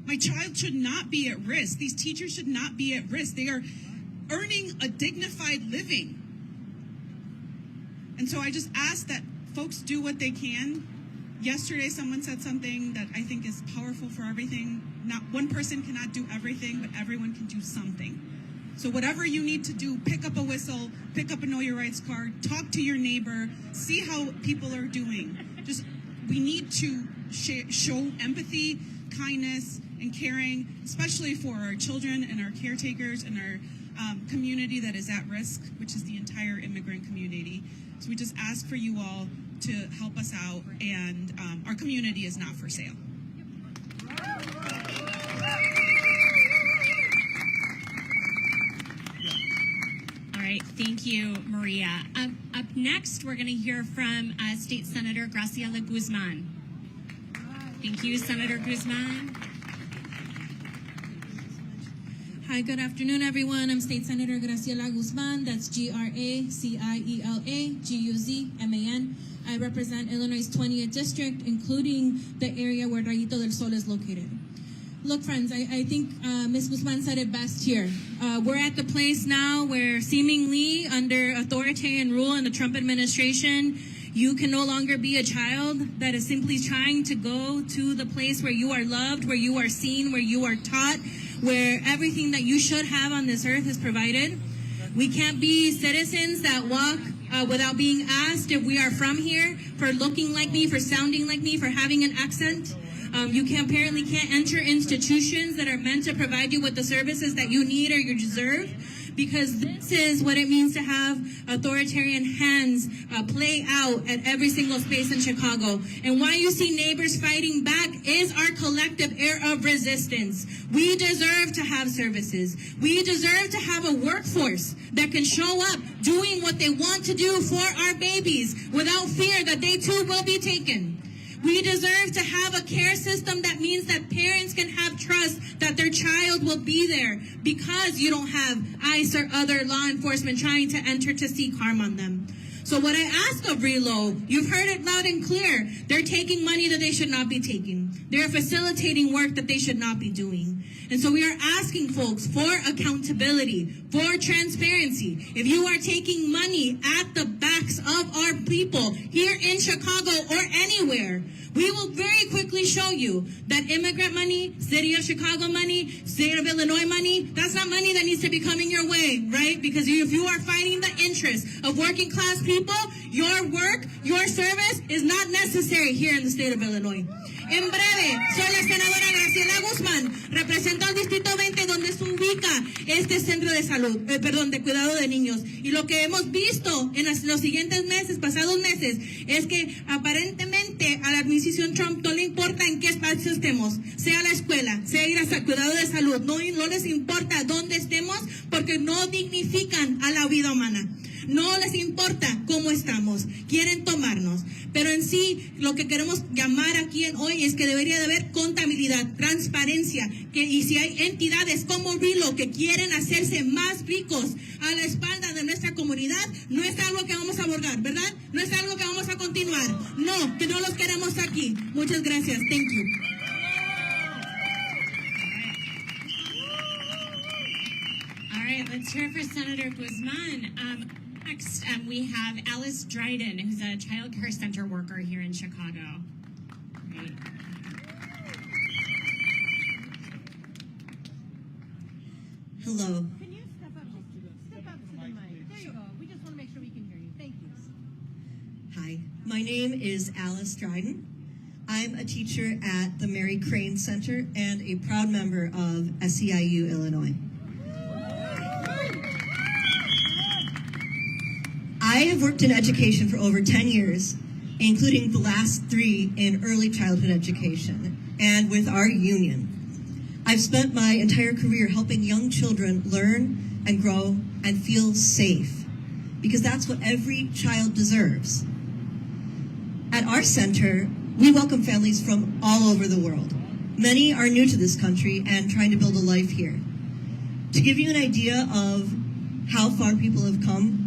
My child should not be at risk. These teachers should not be at risk. They are earning a dignified living. And so I just ask that folks do what they can. Yesterday, someone said something that I think is powerful for everything. Not one person cannot do everything, but everyone can do something. So whatever you need to do, pick up a whistle, pick up a Know Your Rights card, talk to your neighbor, see how people are doing. We need to show empathy, kindness, and caring, especially for our children and our caretakers and our community that is at risk, which is the entire immigrant community. So we just ask for you all to help us out, and our community is not for sale. All right, thank you, Maria. Up next, we're going to hear from State Senator Graciela Guzman. Thank you, Senator Guzman. Hi, good afternoon, everyone. I'm State Senator Graciela Guzman. That's Graciela-Guzman. I represent Illinois' 20th district, including the area where Rayito del Sol is located. Look, friends, I think Ms. Guzman said it best here. We're at the place now where seemingly under authoritarian rule in the Trump administration, you can no longer be a child that is simply trying to go to the place where you are loved, where you are seen, where you are taught, where everything that you should have on this earth is provided. We can't be citizens that walk without being asked if we are from here, for looking like me, for sounding like me, for having an accent. You apparently can't enter institutions that are meant to provide you with the services that you need or you deserve, because this is what it means to have authoritarian hands play out at every single space in Chicago. And why you see neighbors fighting back is our collective air of resistance. We deserve to have services. We deserve to have a workforce that can show up doing what they want to do for our babies without fear that they too will be taken. We deserve to have a care system that means that parents can have trust that their child will be there because you don't have ICE or other law enforcement trying to enter to seek harm on them. So what I ask of RELO, you've heard it loud and clear. They're taking money that they should not be taking. They're facilitating work that they should not be doing. And so we are asking folks for accountability, for transparency. If you are taking money at the backs of our people here in Chicago or anywhere, we will very quickly show you that immigrant money, City of Chicago money, State of Illinois money, that's not money that needs to be coming your way, right? Because if you are fighting the interests of working class people, your work, your service is not necessary here in the state of Illinois. En breve, soy la senadora Graciela Guzmán, represento al Distrito 20 donde se ubica este centro de salud, de cuidado de niños. Y lo que hemos visto en los siguientes meses, pasados meses, es que aparentemente a la administración Trump no le importa en qué espacio estemos, sea la escuela, sea ir a cuidado de salud, no les importa dónde estemos porque no dignifican a la vida humana. No les importa cómo estamos, quieren tomarnos. Pero en sí, lo que queremos llamar aquí hoy es que debería de haber contabilidad, transparencia, y si hay entidades como RELO que quieren hacerse más ricos a la espalda de nuestra comunidad, no es algo que vamos a abordar, ¿verdad? No es algo que vamos a continuar. No, que no los queremos aquí. Muchas gracias. Thank you. All right, let's hear for Senator Guzman. Next, we have Alice Dryden, who's a child care center worker here in Chicago. Great. Hello. Can you step up to the mic? There you go. We just want to make sure we can hear you. Thank you. Hi, my name is Alice Dryden. I'm a teacher at the Mary Crane Center and a proud member of SEIU Illinois. I have worked in education for over 10 years, including the last 3 in early childhood education and with our union. I've spent my entire career helping young children learn and grow and feel safe, because that's what every child deserves. At our center, we welcome families from all over the world. Many are new to this country and trying to build a life here. To give you an idea of how far people have come,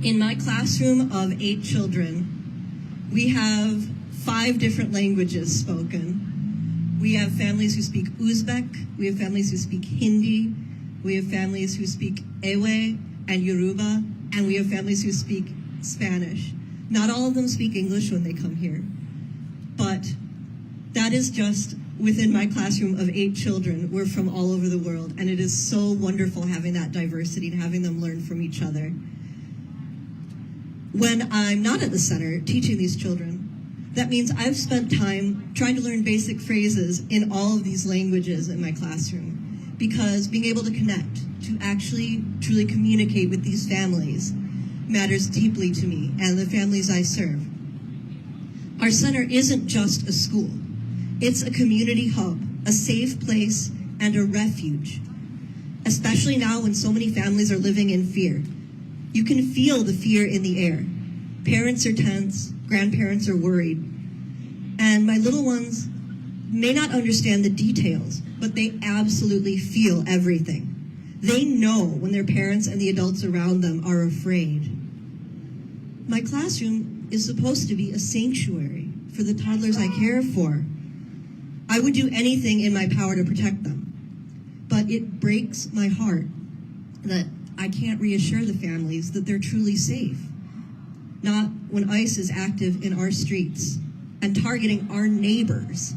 in my classroom of 8 children, we have 5 different languages spoken. We have families who speak Uzbek, we have families who speak Hindi, we have families who speak Ewe and Yoruba, and we have families who speak Spanish. Not all of them speak English when they come here, but that is just within my classroom of 8 children. We're from all over the world, and it is so wonderful having that diversity and having them learn from each other. When I'm not at the center teaching these children, that means I've spent time trying to learn basic phrases in all of these languages in my classroom, because being able to connect, to actually truly communicate with these families matters deeply to me and the families I serve. Our center isn't just a school. It's a community hub, a safe place, and a refuge, especially now when so many families are living in fear. You can feel the fear in the air. Parents are tense, grandparents are worried, and my little ones may not understand the details, but they absolutely feel everything. They know when their parents and the adults around them are afraid. My classroom is supposed to be a sanctuary for the toddlers I care for. I would do anything in my power to protect them, but it breaks my heart that I can't reassure the families that they're truly safe. Not when ICE is active in our streets and targeting our neighbors.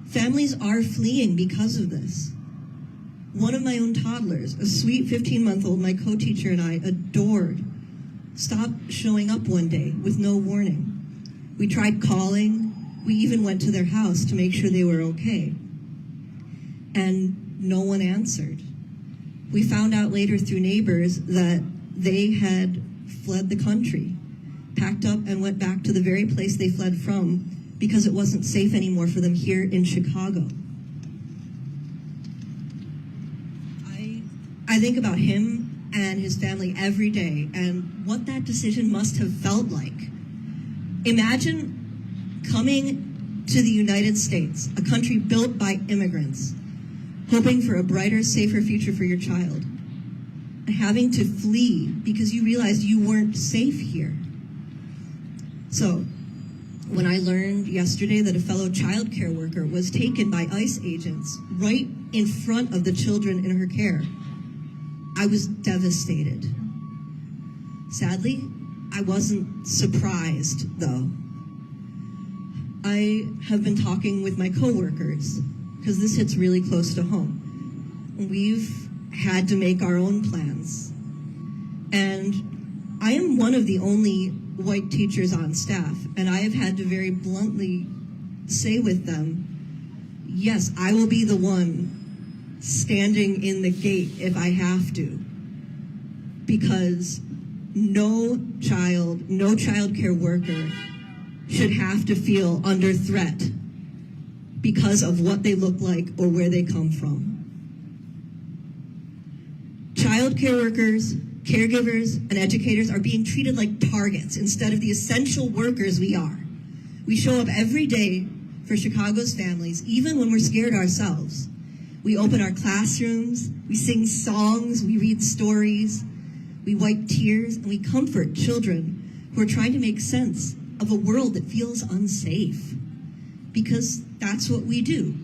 Families are fleeing because of this. One of my own toddlers, a sweet 15-month-old my co-teacher and I adored, stopped showing up one day with no warning. We tried calling. We even went to their house to make sure they were okay. And no one answered. We found out later through neighbors that they had fled the country, packed up and went back to the very place they fled from because it wasn't safe anymore for them here in Chicago. I think about him and his family every day and what that decision must have felt like. Imagine coming to the United States, a country built by immigrants, hoping for a brighter, safer future for your child, and having to flee because you realized you weren't safe here. So, when I learned yesterday that a fellow childcare worker was taken by ICE agents right in front of the children in her care, I was devastated. Sadly, I wasn't surprised, though. I have been talking with my coworkers because this hits really close to home. We've had to make our own plans. And I am one of the only white teachers on staff, and I have had to very bluntly say with them, yes, I will be the one standing in the gate if I have to, because no child care worker should have to feel under threat because of what they look like or where they come from. Child care workers, caregivers, and educators are being treated like targets instead of the essential workers we are. We show up every day for Chicago's families, even when we're scared ourselves. We open our classrooms, we sing songs, we read stories, we wipe tears, and we comfort children who are trying to make sense of a world that feels unsafe. Because that's what we do.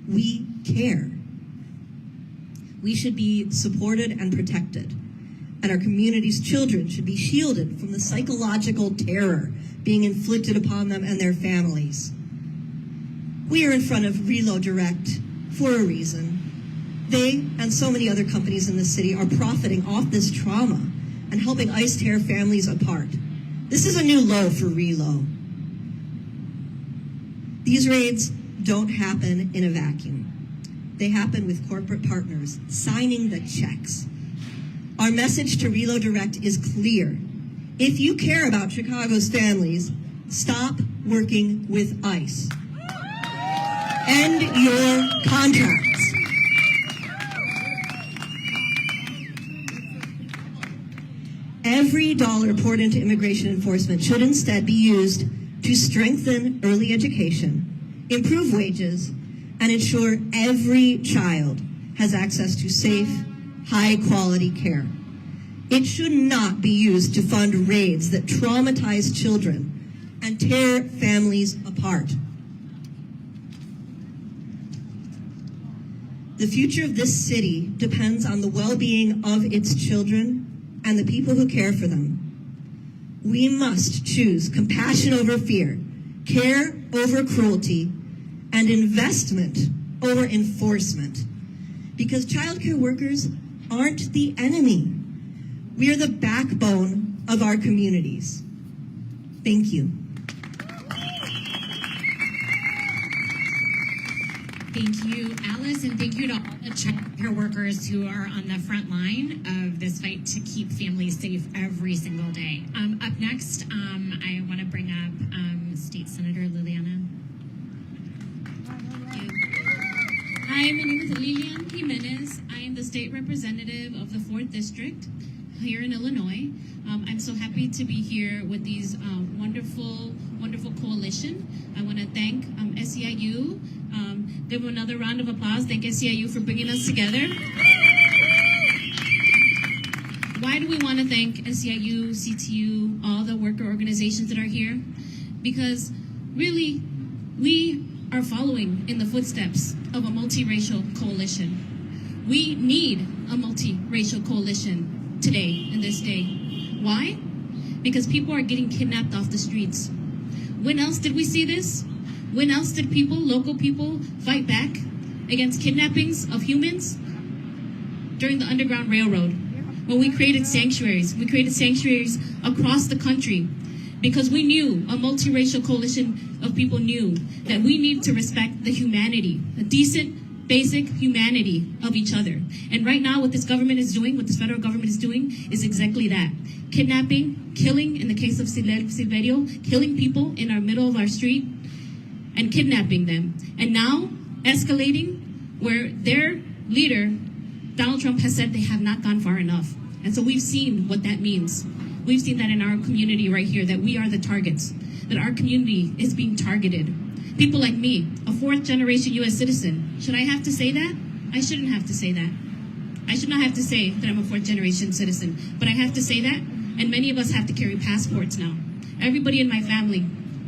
We care. We should be supported and protected. And our community's children should be shielded from the psychological terror being inflicted upon them and their families. We are in front of Reload Direct for a reason. They and so many other companies in the city are profiting off this trauma and helping ICE tear families apart. This is a new low for Reload. These raids don't happen in a vacuum. They happen with corporate partners signing the checks. Our message to Reload Direct is clear. If you care about Chicago's families, stop working with ICE. End your contracts. Every dollar poured into immigration enforcement should instead be used to strengthen early education, improve wages, and ensure every child has access to safe, high-quality care. It should not be used to fund raids that traumatize children and tear families apart. The future of this city depends on the well-being of its children and the people who care for them. We must choose compassion over fear, care over cruelty, and investment over enforcement. Because childcare workers aren't the enemy. We are the backbone of our communities. Thank you. Thank you, Alice, and thank you to all the childcare workers who are on the front line of this fight to keep families safe every single day. Up next, I want to bring up State Senator Liliana. Thank you. Hi, my name is Lilian Jimenez. I am the state representative of the 4th District here in Illinois. I'm so happy to be here with these wonderful coalition. I want to thank SEIU. Give them another round of applause. Thank SEIU for bringing us together. Why do we want to thank SEIU, CTU, all the worker organizations that are here? Because really, we are following in the footsteps of a multiracial coalition. We need a multiracial coalition today, in this day. Why? Because people are getting kidnapped off the streets. When else did we see this? When else did people, local people, fight back against kidnappings of humans? During the Underground Railroad, when we created sanctuaries. We created sanctuaries across the country because we knew, a multiracial coalition of people knew, that we need to respect the humanity, the decent, basic humanity of each other. And right now, what this government is doing, what this federal government is doing, is exactly that. Kidnapping, killing, in the case of Silverio, killing people in our middle of our street, and kidnapping them. And now, escalating, where their leader, Donald Trump, has said they have not gone far enough. And so we've seen what that means. We've seen that in our community right here, that we are the targets, that our community is being targeted. People like me, a 4th-generation U.S. citizen. Should I have to say that? I shouldn't have to say that. I should not have to say that I'm a 4th-generation citizen, but I have to say that, and many of us have to carry passports now. Everybody in my family,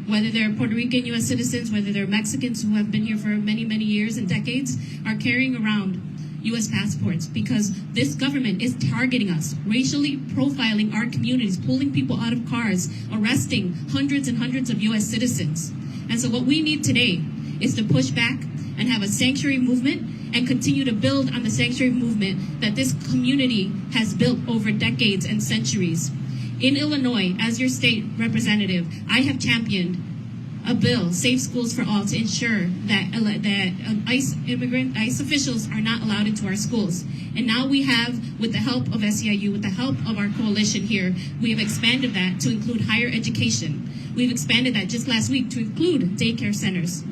whether they're Puerto Rican U.S. citizens, whether they're Mexicans who have been here for many, many years and decades, are carrying around U.S. passports because this government is targeting us, racially profiling our communities, pulling people out of cars, arresting hundreds and hundreds of U.S. citizens. And so what we need today is to push back and have a sanctuary movement and continue to build on the sanctuary movement that this community has built over decades and centuries. In Illinois, as your state representative, I have championed a bill, Safe Schools for All, to ensure that ICE officials are not allowed into our schools. And now we have, with the help of SEIU, with the help of our coalition here, we have expanded that to include higher education. We've expanded that just last week to include daycare centers.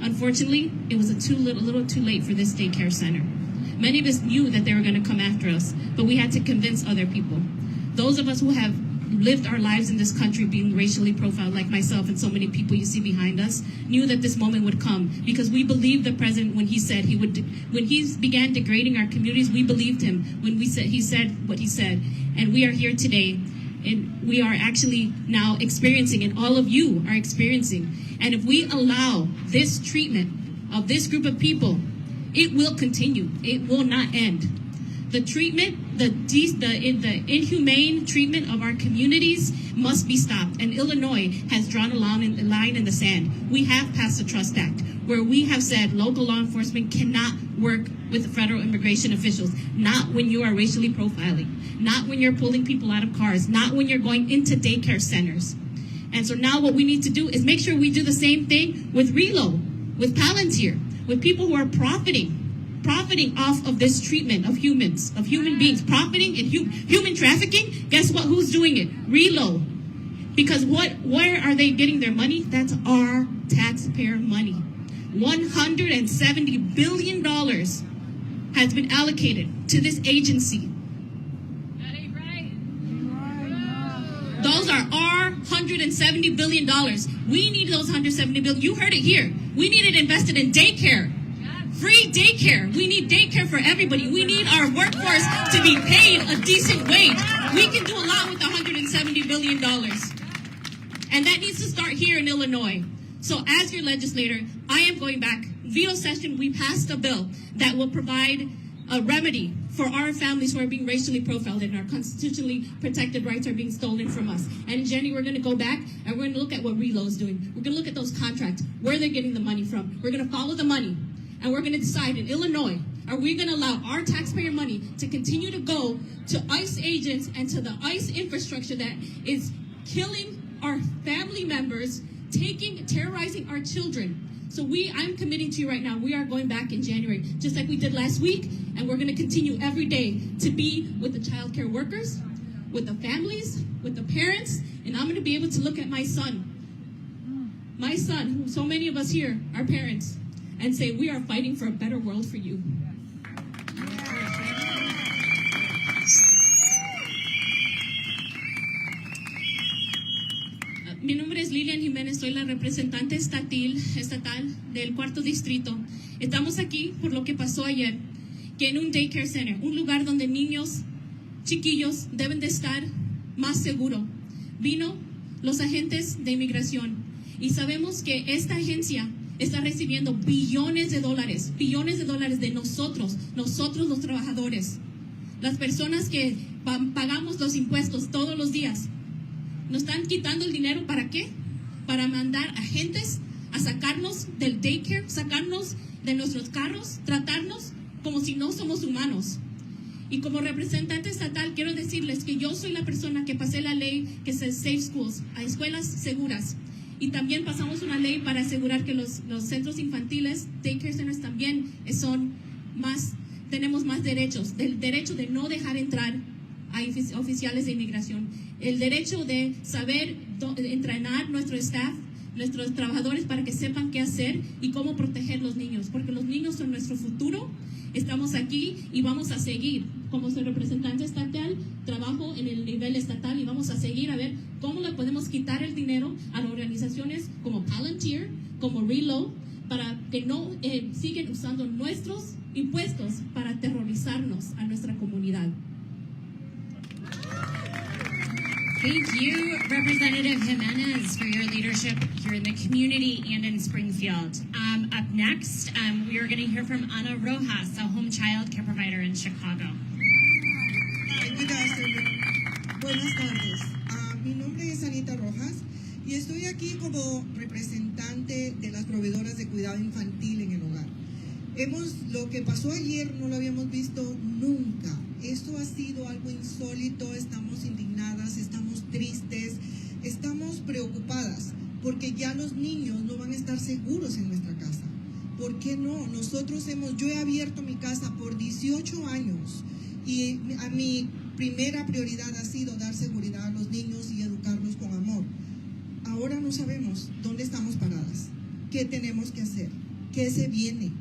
Unfortunately, it was a little too late for this daycare center. Many of us knew that they were going to come after us, but we had to convince other people. Those of us who have lived our lives in this country being racially profiled, like myself and so many people you see behind us, knew that this moment would come because we believed the president when he said he would. When he began degrading our communities, we believed him when he said what he said. And we are here today, and we are actually now experiencing, and all of you are experiencing. And if we allow this treatment of this group of people, it will continue. It will not end. The treatment, the inhumane treatment of our communities must be stopped. And Illinois has drawn a line in the sand. We have passed the Trust Act, where we have said local law enforcement cannot work with federal immigration officials, not when you are racially profiling, not when you're pulling people out of cars, not when you're going into daycare centers. And so now what we need to do is make sure we do the same thing with Relo, with Palantir, with people who are profiting off of this treatment of humans, of human beings, profiting in human trafficking. Guess what? Who's doing it? Relo. Because where are they getting their money? That's our taxpayer money. $170 billion has been allocated to this agency. That ain't right. Those are our $170 billion. We need those $170 billion. You heard it here. We need it invested in daycare. Free daycare. We need daycare for everybody. We need our workforce to be paid a decent wage. We can do a lot with $170 billion. And that needs to start here in Illinois. So as your legislator, I am going back veto session, we passed a bill that will provide a remedy for our families who are being racially profiled and our constitutionally protected rights are being stolen from us. And Jenny, we're going to go back and we're going to look at what Reload's doing. We're going to look at those contracts, where they're getting the money from. We're going to follow the money, and we're going to decide in Illinois, are we going to allow our taxpayer money to continue to go to ICE agents and to the ICE infrastructure that is killing our family members, terrorizing our children? So I'm committing to you right now, we are going back in January, just like we did last week, and we're going to continue every day to be with the child care workers, with the families, with the parents, and I'm going to be able to look at my son, who so many of us here are parents, and say, we are fighting for a better world for you. Mi nombre es Lilian Jiménez, soy la representante estatal del cuarto distrito. Estamos aquí por lo que pasó ayer, que en un daycare center, un lugar donde niños chiquillos deben de estar más seguros, vino los agentes de inmigración y sabemos que esta agencia está recibiendo billones de dólares de nosotros los trabajadores, las personas que pagamos los impuestos todos los días. Nos están quitando el dinero, ¿para qué? Para mandar agentes a sacarnos del daycare, sacarnos de nuestros carros, tratarnos como si no somos humanos. Y como representante estatal quiero decirles que yo soy la persona que pasé la ley que se Safe Schools, a escuelas seguras. Y también pasamos una ley para asegurar que los centros infantiles, daycare centers también tenemos más derechos. El derecho de no dejar entrar a oficiales de inmigración, el derecho de saber entrenar nuestro staff, nuestros trabajadores para que sepan qué hacer y cómo proteger los niños, porque los niños son nuestro futuro. Estamos aquí y vamos a seguir. Como soy representante estatal, trabajo en el nivel estatal y vamos a seguir a ver cómo le podemos quitar el dinero a las organizaciones como Palantir, como Reload, para que no sigan usando nuestros impuestos para aterrorizarnos a nuestra comunidad. Thank you, Representative Jimenez, for your leadership here in the community and in Springfield. Up next, we are going to hear from Ana Rojas, a home child care provider in Chicago. Good afternoon. Buenas tardes. Mi nombre es Anita Rojas y estoy aquí como representante de las proveedoras de cuidado infantil en el hogar. Lo que pasó ayer no lo habíamos visto nunca. Esto ha sido algo insólito, estamos indignadas, estamos tristes, estamos preocupadas, porque ya los niños no van a estar seguros en nuestra casa. ¿Por qué no? Yo he abierto mi casa por 18 años y a mi primera prioridad ha sido dar seguridad a los niños y educarlos con amor. Ahora no sabemos dónde estamos paradas, qué tenemos que hacer, qué se viene.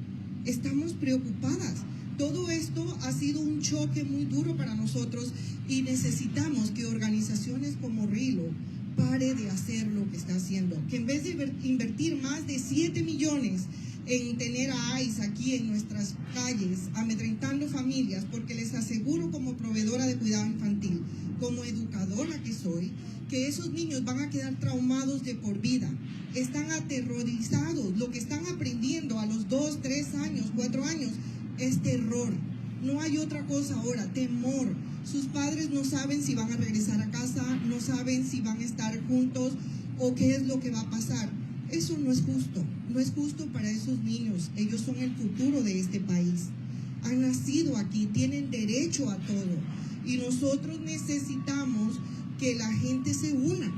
Estamos preocupadas. Todo esto ha sido un choque muy duro para nosotros y necesitamos que organizaciones como Rilo pare de hacer lo que está haciendo. Que en vez de invertir más de 7 millones en tener a ICE aquí en nuestras calles, amedrentando familias, porque les aseguro como proveedora de cuidado infantil, como educadora que soy, que esos niños van a quedar traumados de por vida. Están aterrorizados. Lo que están aprendiendo a los 2, 3 años, 4 años, es terror. No hay otra cosa ahora, temor. Sus padres no saben si van a regresar a casa, no saben si van a estar juntos o qué es lo que va a pasar. Eso no es justo, no es justo para esos niños. Ellos son el futuro de este país. Han nacido aquí, tienen derecho a todo. Y nosotros necesitamos que la gente se una,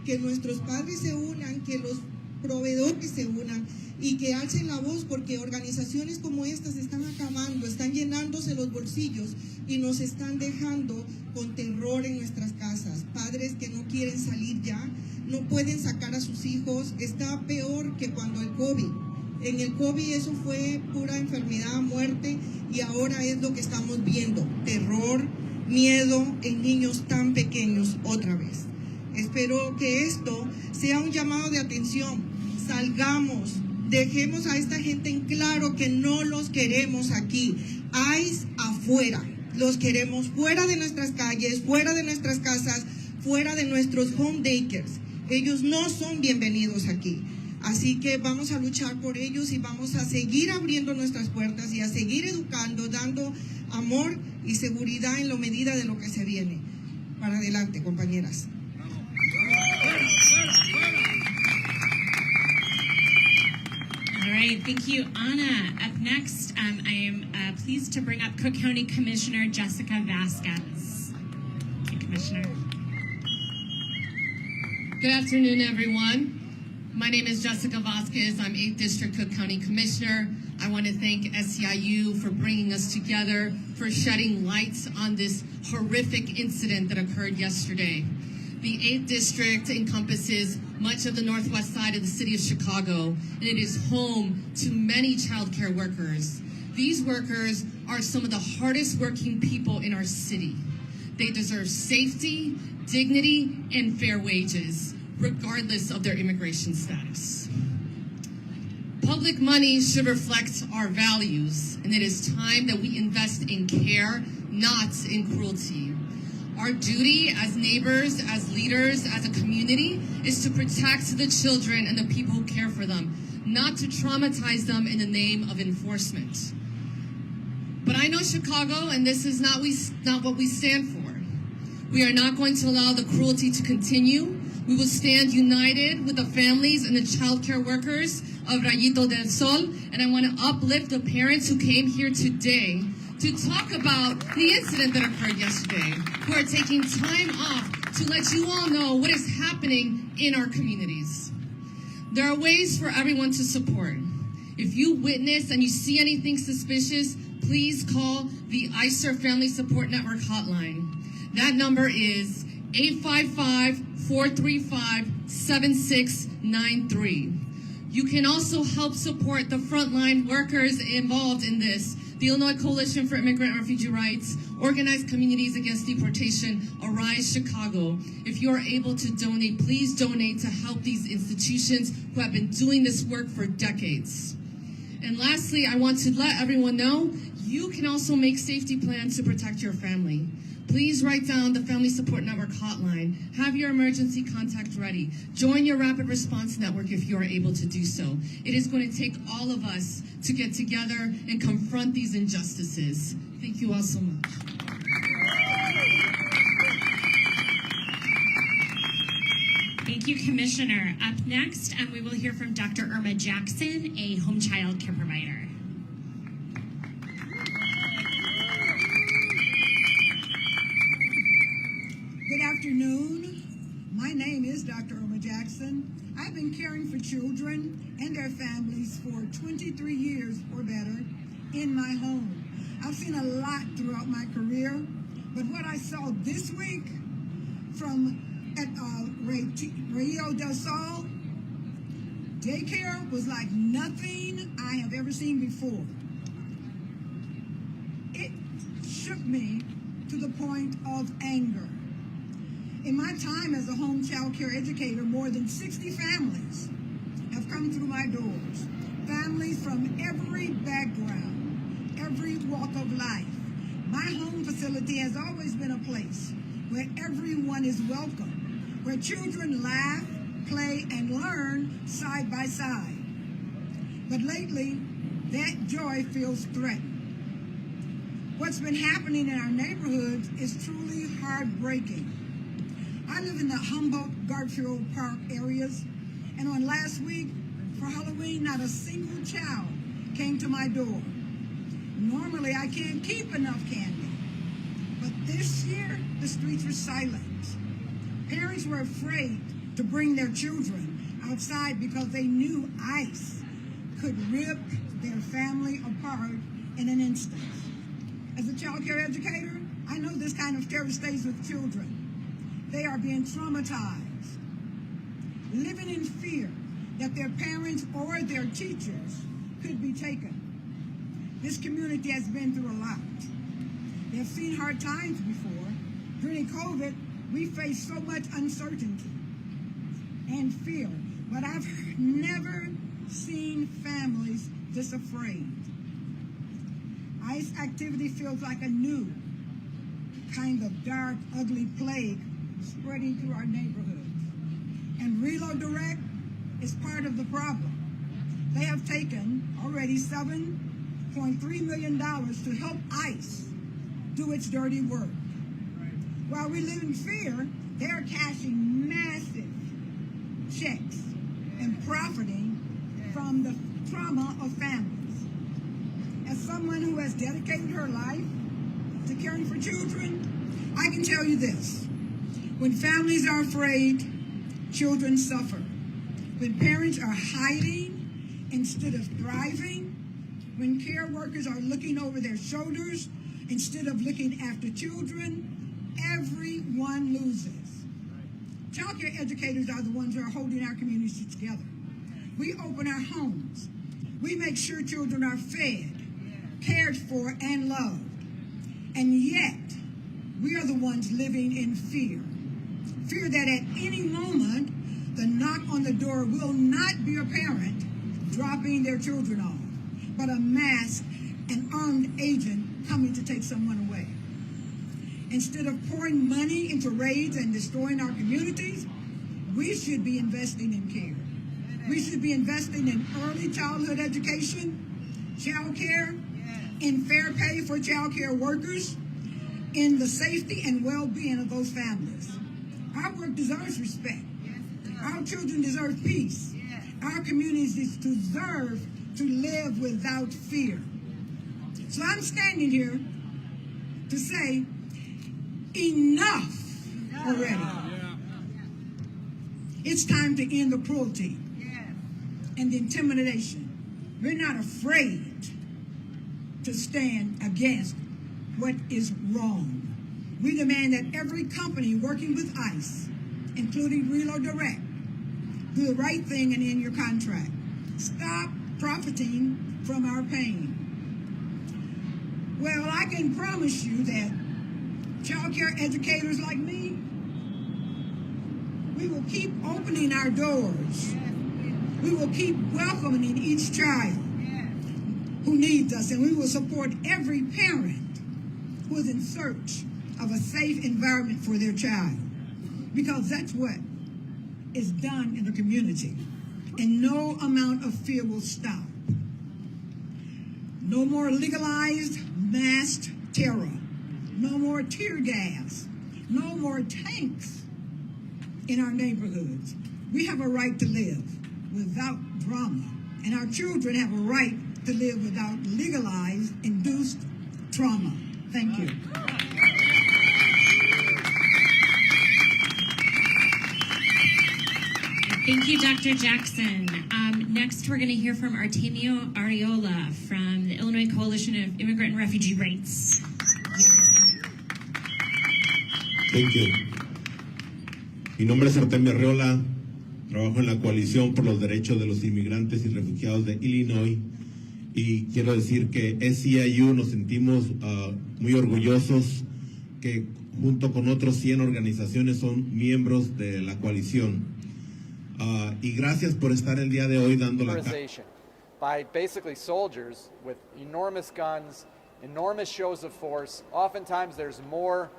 que nuestros padres se unan, que los proveedores se unan y que alcen la voz, porque organizaciones como estas están acabando, están llenándose los bolsillos y nos están dejando con terror en nuestras casas. Padres que no quieren salir ya, no pueden sacar a sus hijos. Está peor que cuando el COVID. En el COVID eso fue pura enfermedad, muerte, y ahora es lo que estamos viendo, terror, miedo en niños tan pequeños otra vez. Espero que esto sea un llamado de atención. Salgamos, dejemos a esta gente en claro que no los queremos aquí. ICE afuera, los queremos fuera de nuestras calles, fuera de nuestras casas, fuera de nuestros home daycares. Ellos no son bienvenidos aquí. Así que vamos a luchar por ellos y vamos a seguir abriendo nuestras puertas y a seguir educando, dando amor y seguridad en la medida de lo que se viene. Para adelante, compañeras. All right, thank you, Ana. Up next, I am pleased to bring up Cook County Commissioner Jessica Vasquez. Thank you, Commissioner. Good afternoon, everyone. My name is Jessica Vasquez. I'm 8th District Cook County Commissioner. I want to thank SEIU for bringing us together, for shedding light on this horrific incident that occurred yesterday. The 8th District encompasses much of the northwest side of the city of Chicago, and it is home to many child care workers. These workers are some of the hardest working people in our city. They deserve safety, dignity, and fair wages, regardless of their immigration status. Public money should reflect our values, and it is time that we invest in care, not in cruelty. Our duty as neighbors, as leaders, as a community, is to protect the children and the people who care for them, not to traumatize them in the name of enforcement. But I know Chicago, and this is not what we stand for. We are not going to allow the cruelty to continue. We will stand united with the families and the child care workers of Rayito del Sol, and I want to uplift the parents who came here today to talk about the incident that occurred yesterday, who are taking time off to let you all know what is happening in our communities. There are ways for everyone to support. If you witness and you see anything suspicious, please call the ICER Family Support Network hotline. That number is 855-435-7693. You can also help support the frontline workers involved in this. The Illinois Coalition for Immigrant and Refugee Rights, Organized Communities Against Deportation, Arise Chicago. If you are able to donate, please donate to help these institutions who have been doing this work for decades. And lastly, I want to let everyone know you can also make safety plans to protect your family. Please write down the Family Support Network hotline. Have your emergency contact ready. Join your rapid response network if you are able to do so. It is going to take all of us to get together and confront these injustices. Thank you all so much. Thank you, Commissioner. Up next, we will hear from Dr. Irma Jackson, a home child care provider. Good afternoon. My name is Dr. Irma Jackson. I've been caring for children and their families for 23 years or better in my home. I've seen a lot throughout my career, but what I saw this week at Rio del Sol daycare was like nothing I have ever seen before. It shook me to the point of anger. In my time as a home child care educator, more than 60 families have come through my doors. Families from every background, every walk of life. My home facility has always been a place where everyone is welcome, where children laugh, play, and learn side by side. But lately, that joy feels threatened. What's been happening in our neighborhoods is truly heartbreaking. I live in the Humboldt-Garfield Park areas, and on last week, for Halloween, not a single child came to my door. Normally, I can't keep enough candy, but this year, the streets were silent. Parents were afraid to bring their children outside because they knew ICE could rip their family apart in an instant. As a child care educator, I know this kind of terror stays with children. They are being traumatized, living in fear that their parents or their teachers could be taken. This community has been through a lot. They have seen hard times before. During COVID, we faced so much uncertainty and fear, but I've never seen families this afraid. ICE activity feels like a new kind of dark, ugly plague spreading through our neighborhoods. And Reload Direct is part of the problem. They have taken already $7.3 million to help ICE do its dirty work. While we live in fear, they are cashing massive checks and profiting from the trauma of families. As someone who has dedicated her life to caring for children, I can tell you this. When families are afraid, children suffer. When parents are hiding instead of thriving, when care workers are looking over their shoulders instead of looking after children, everyone loses. Child care educators are the ones who are holding our communities together. We open our homes. We make sure children are fed, cared for, and loved. And yet, we are the ones living in fear. Fear that at any moment, the knock on the door will not be a parent dropping their children off, but a masked and armed agent coming to take someone away. Instead of pouring money into raids and destroying our communities, we should be investing in care. We should be investing in early childhood education, child care, in fair pay for child care workers, in the safety and well-being of those families. Our work deserves respect. Our children deserve peace. Our communities deserve to live without fear. So I'm standing here to say, enough already. It's time to end the cruelty and the intimidation. We're not afraid to stand against what is wrong. We demand that every company working with ICE, including Reload Direct, do the right thing and end your contract. Stop profiting from our pain. Well, I can promise you that child care educators like me, we will keep opening our doors. We will keep welcoming each child who needs us, and we will support every parent who is in search of a safe environment for their child, because that's what is done in the community, and no amount of fear will stop. No more legalized masked terror. No more tear gas. No more tanks in our neighborhoods. We have a right to live without drama, and our children have a right to live without legalized induced trauma. Thank you. Thank you, Dr. Jackson. Next, we're going to hear from Artemio Arreola from the Illinois Coalition of Immigrant and Refugee Rights. Thank you. Mi nombre es Artemio Arreola. Trabajo en la Coalición por los Derechos de los Inmigrantes y Refugiados de Illinois. Y quiero decir que SEIU nos sentimos muy orgullosos que junto con otros 100 organizaciones son miembros de la coalición. Y gracias por estar el día de hoy dando la cara. By basically soldiers with enormous guns, enormous shows of force. Oftentimes there's more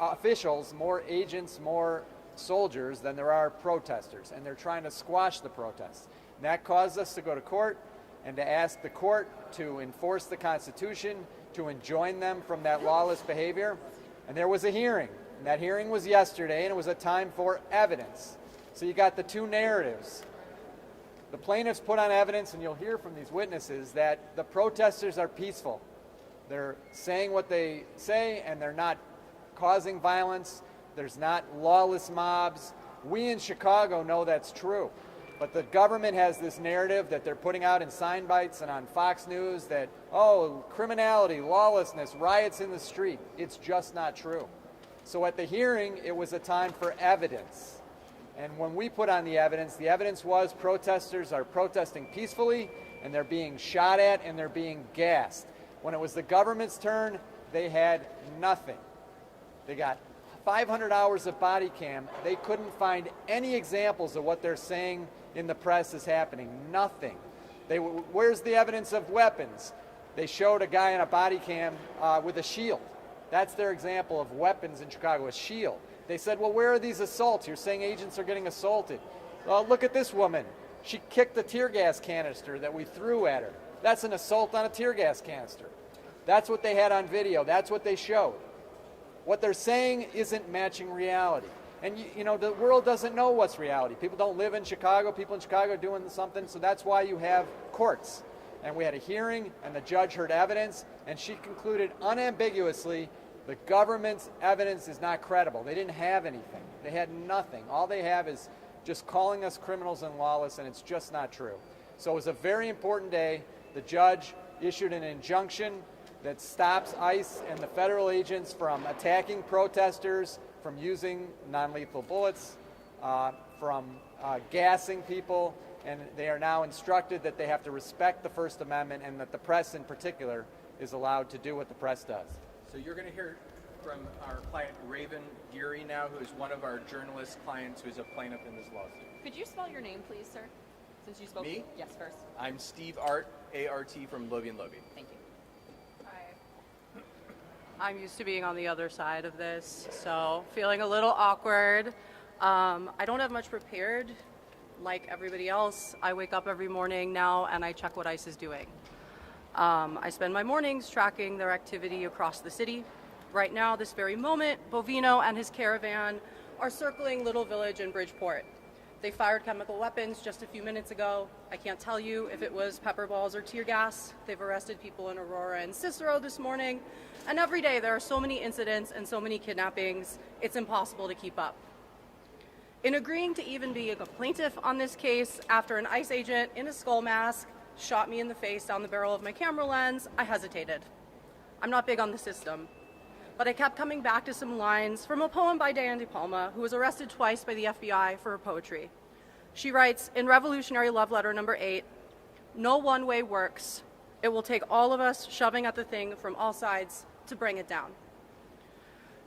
officials, more agents, more soldiers than there are protesters, and they're trying to squash the protests. And that caused us to go to court and to ask the court to enforce the Constitution, to enjoin them from that lawless behavior. And there was a hearing, and that hearing was yesterday, and it was a time for evidence. So you got the two narratives. The plaintiffs put on evidence, and you'll hear from these witnesses, that the protesters are peaceful. They're saying what they say, and they're not causing violence. There's not lawless mobs. We in Chicago know that's true. But the government has this narrative that they're putting out in sign bites and on Fox News that, oh, criminality, lawlessness, riots in the street. It's just not true. So at the hearing, it was a time for evidence. And when we put on the evidence was protesters are protesting peacefully, and they're being shot at, and they're being gassed. When it was the government's turn, they had nothing. They got 500 hours of body cam. They couldn't find any examples of what they're saying in the press is happening. Nothing. Where's the evidence of weapons? They showed a guy in a body cam with a shield. That's their example of weapons in Chicago, a shield. They said, well, where are these assaults? You're saying agents are getting assaulted. Well, look at this woman. She kicked the tear gas canister that we threw at her. That's an assault on a tear gas canister. That's what they had on video. That's what they showed. What they're saying isn't matching reality. And you know, the world doesn't know what's reality. People don't live in Chicago. People in Chicago are doing something, so that's why you have courts. And we had a hearing, and the judge heard evidence, and she concluded unambiguously the government's evidence is not credible. They didn't have anything. They had nothing. All they have is just calling us criminals and lawless, and it's just not true. So it was a very important day. The judge issued an injunction that stops ICE and the federal agents from attacking protesters, from using non-lethal bullets, from gassing people, and they are now instructed that they have to respect the First Amendment and that the press in particular is allowed to do what the press does. So you're going to hear from our client Raven Geary now, who is one of our journalist clients who is a plaintiff in this lawsuit. Could you spell your name, please, sir? Since you spoke. Me? Yes, first. I'm Steve Art, A-R-T from Lovey & Lovey. Thank you. Hi. I'm used to being on the other side of this, so feeling a little awkward. I don't have much prepared. Like everybody else, I wake up every morning now and I check what ICE is doing. I spend my mornings tracking their activity across the city. Right now, this very moment, Bovino and his caravan are circling Little Village in Bridgeport. They fired chemical weapons just a few minutes ago. I can't tell you if it was pepper balls or tear gas. They've arrested people in Aurora and Cicero this morning. And every day there are so many incidents and so many kidnappings, it's impossible to keep up. In agreeing to even be a plaintiff on this case, after an ICE agent in a skull mask shot me in the face down the barrel of my camera lens, I hesitated. I'm not big on the system, but I kept coming back to some lines from a poem by Diane De Palma, who was arrested twice by the FBI for her poetry. She writes, in Revolutionary Love Letter number 8, "No one way works. It will take all of us shoving at the thing from all sides to bring it down."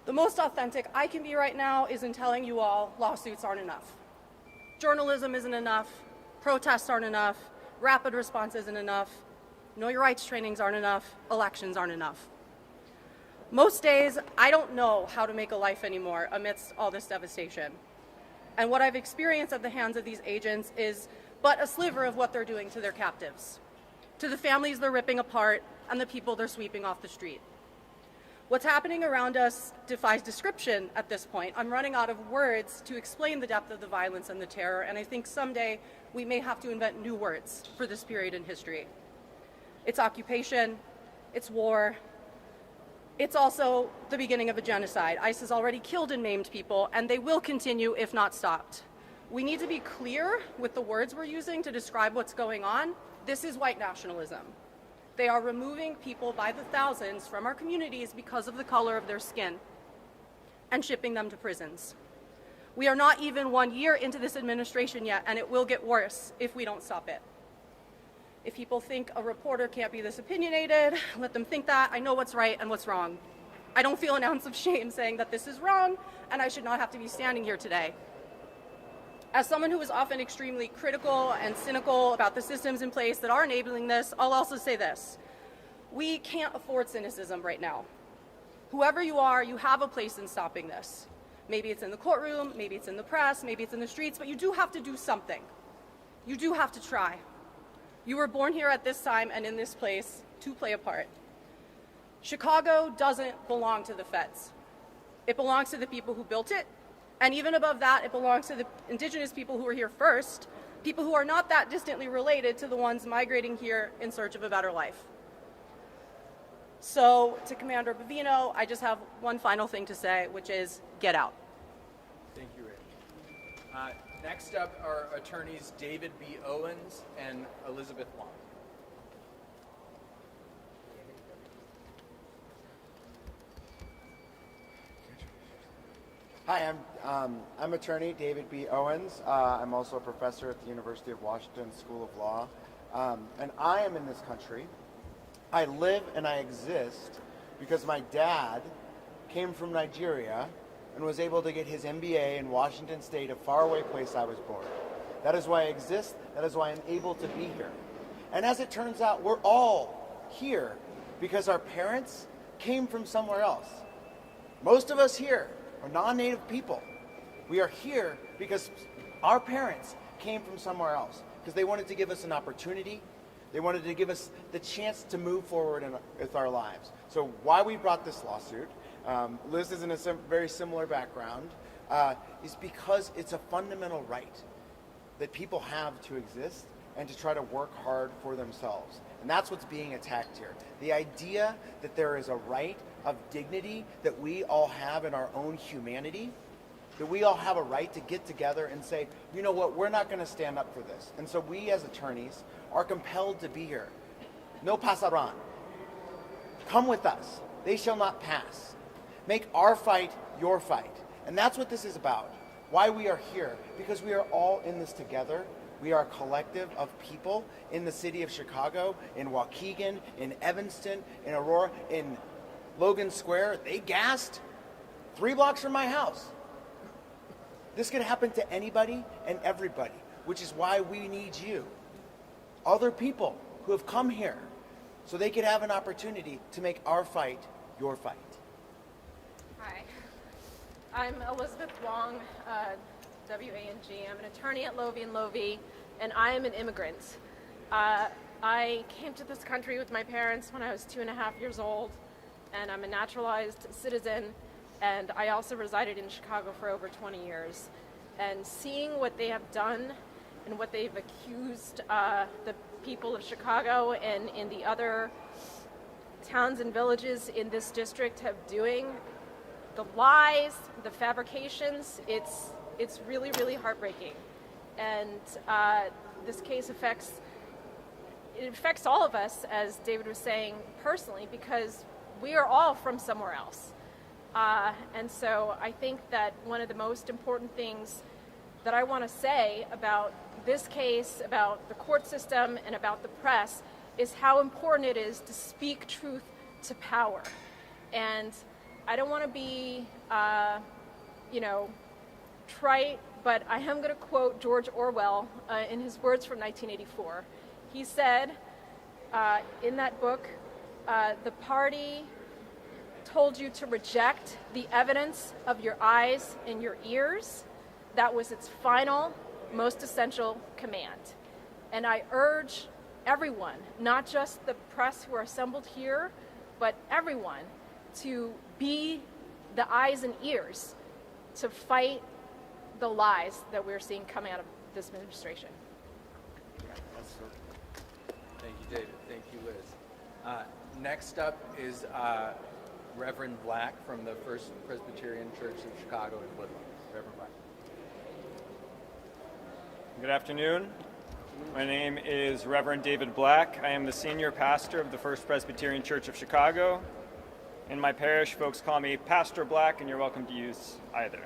The most authentic I can be right now is in telling you all lawsuits aren't enough. Journalism isn't enough. Protests aren't enough. Rapid response isn't enough. Know your rights trainings aren't enough. Elections aren't enough. Most days, I don't know how to make a life anymore amidst all this devastation. And what I've experienced at the hands of these agents is but a sliver of what they're doing to their captives, to the families they're ripping apart, and the people they're sweeping off the street. What's happening around us defies description at this point. I'm running out of words to explain the depth of the violence and the terror, and I think someday we may have to invent new words for this period in history. It's occupation, it's war, it's also the beginning of a genocide. ICE has already killed and maimed people, and they will continue if not stopped. We need to be clear with the words we're using to describe what's going on. This is white nationalism. They are removing people by the thousands from our communities because of the color of their skin and shipping them to prisons. We are not even 1 year into this administration yet, and it will get worse if we don't stop it. If people think a reporter can't be this opinionated, let them think that. I know what's right and what's wrong. I don't feel an ounce of shame saying that this is wrong, and I should not have to be standing here today. As someone who is often extremely critical and cynical about the systems in place that are enabling this, I'll also say this. We can't afford cynicism right now. Whoever you are, you have a place in stopping this. Maybe it's in the courtroom, maybe it's in the press, maybe it's in the streets, but you do have to do something. You do have to try. You were born here at this time and in this place to play a part. Chicago doesn't belong to the feds. It belongs to the people who built it. And even above that, it belongs to the indigenous people who were here first, people who are not that distantly related to the ones migrating here in search of a better life. So to Commander Bovino, I just have one final thing to say, which is get out. Thank you, Rick. Next up are attorneys David B. Owens and Elizabeth Long. Hi, I'm attorney David B. Owens. I'm also a professor at the University of Washington School of Law. And I am in this country. I live and I exist because my dad came from Nigeria and was able to get his MBA in Washington State, a faraway place I was born. That is why I exist. That is why I'm able to be here. And as it turns out, we're all here because our parents came from somewhere else. Most of us here are non-native people. We are here because our parents came from somewhere else because they wanted to give us an opportunity. They wanted to give us the chance to move forward with our lives. So why we brought this lawsuit, Liz is in a very similar background, is because it's a fundamental right that people have to exist and to try to work hard for themselves. And that's what's being attacked here. The idea that there is a right of dignity that we all have in our own humanity, that we all have a right to get together and say, you know what, we're not going to stand up for this. And so we as attorneys are compelled to be here. No pasarán. Come with us. They shall not pass. Make our fight your fight. And that's what this is about. Why we are here. Because we are all in this together. We are a collective of people in the city of Chicago, in Waukegan, in Evanston, in Aurora, in Logan Square. They gassed 3 blocks from my house. This could happen to anybody and everybody, which is why we need you. Other people who have come here so they could have an opportunity to make our fight your fight. Hi, I'm Elizabeth Wong, W-A-N-G. I'm an attorney at Lovey & Lovey, and I am an immigrant. I came to this country with my parents when I was 2.5 years old, and I'm a naturalized citizen, and I also resided in Chicago for over 20 years. And seeing what they have done and what they've accused the people of Chicago and in the other towns and villages in this district of doing, the lies, the fabrications, it's really, really heartbreaking. And this case affects all of us, as David was saying, personally, because we are all from somewhere else. And so I think that one of the most important things that I want to say about this case, about the court system, and about the press is how important it is to speak truth to power. And I don't want to be, trite, but I am going to quote George Orwell in his words from 1984. He said in that book, the party told you to reject the evidence of your eyes and your ears. That was its final, most essential command. And I urge everyone, not just the press who are assembled here, but everyone, to be the eyes and ears to fight the lies that we're seeing coming out of this administration. Thank you, David. Thank you, Liz. Next up is Reverend Black from the First Presbyterian Church of Chicago in Woodlawn. Reverend Black. Good afternoon. My name is Reverend David Black. I am the senior pastor of the First Presbyterian Church of Chicago. In my parish, folks call me Pastor Black, and you're welcome to use either.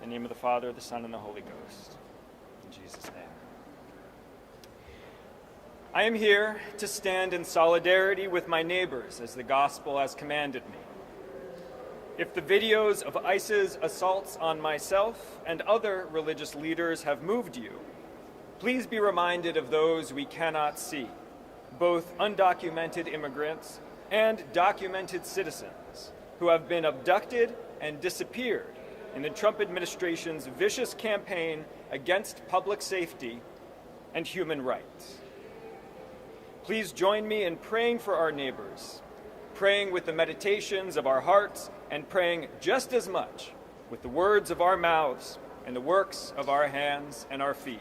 In the name of the Father, the Son, and the Holy Ghost. In Jesus' name. I am here to stand in solidarity with my neighbors as the gospel has commanded me. If the videos of ICE's assaults on myself and other religious leaders have moved you, please be reminded of those we cannot see, both undocumented immigrants and documented citizens who have been abducted and disappeared in the Trump administration's vicious campaign against public safety and human rights. Please join me in praying for our neighbors, praying with the meditations of our hearts, and praying just as much with the words of our mouths and the works of our hands and our feet.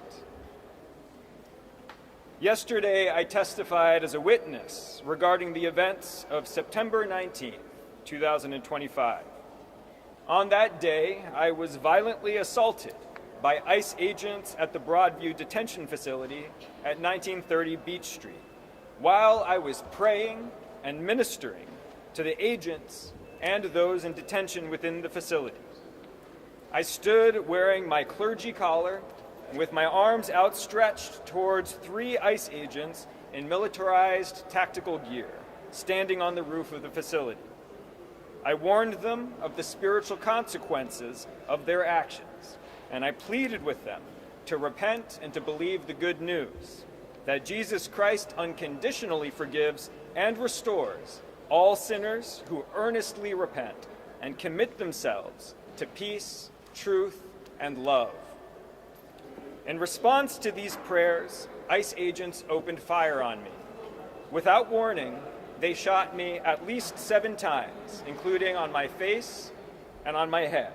Yesterday, I testified as a witness regarding the events of September 19, 2025. On that day, I was violently assaulted by ICE agents at the Broadview Detention Facility at 1930 Beach Street, while I was praying and ministering to the agents and those in detention within the facility. I stood wearing my clergy collar and with my arms outstretched towards 3 ICE agents in militarized tactical gear, standing on the roof of the facility. I warned them of the spiritual consequences of their actions, and I pleaded with them to repent and to believe the good news that Jesus Christ unconditionally forgives and restores all sinners who earnestly repent and commit themselves to peace, truth, and love. In response to these prayers, ICE agents opened fire on me. Without warning, they shot me at least 7 times, including on my face and on my head.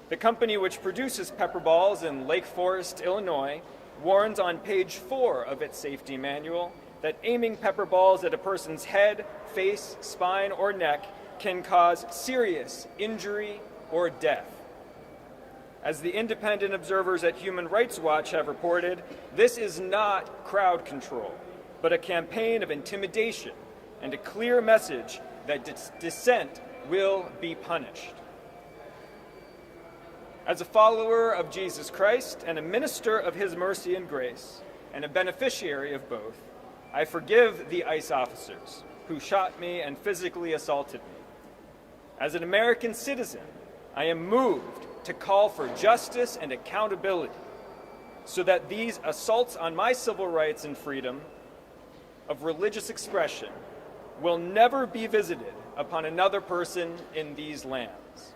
The company which produces pepper balls in Lake Forest, Illinois, warns on page 4 of its safety manual that aiming pepper balls at a person's head, face, spine, or neck can cause serious injury or death. As the independent observers at Human Rights Watch have reported, this is not crowd control, but a campaign of intimidation and a clear message that dissent will be punished. As a follower of Jesus Christ and a minister of his mercy and grace, and a beneficiary of both, I forgive the ICE officers who shot me and physically assaulted me. As an American citizen, I am moved to call for justice and accountability so that these assaults on my civil rights and freedom of religious expression will never be visited upon another person in these lands.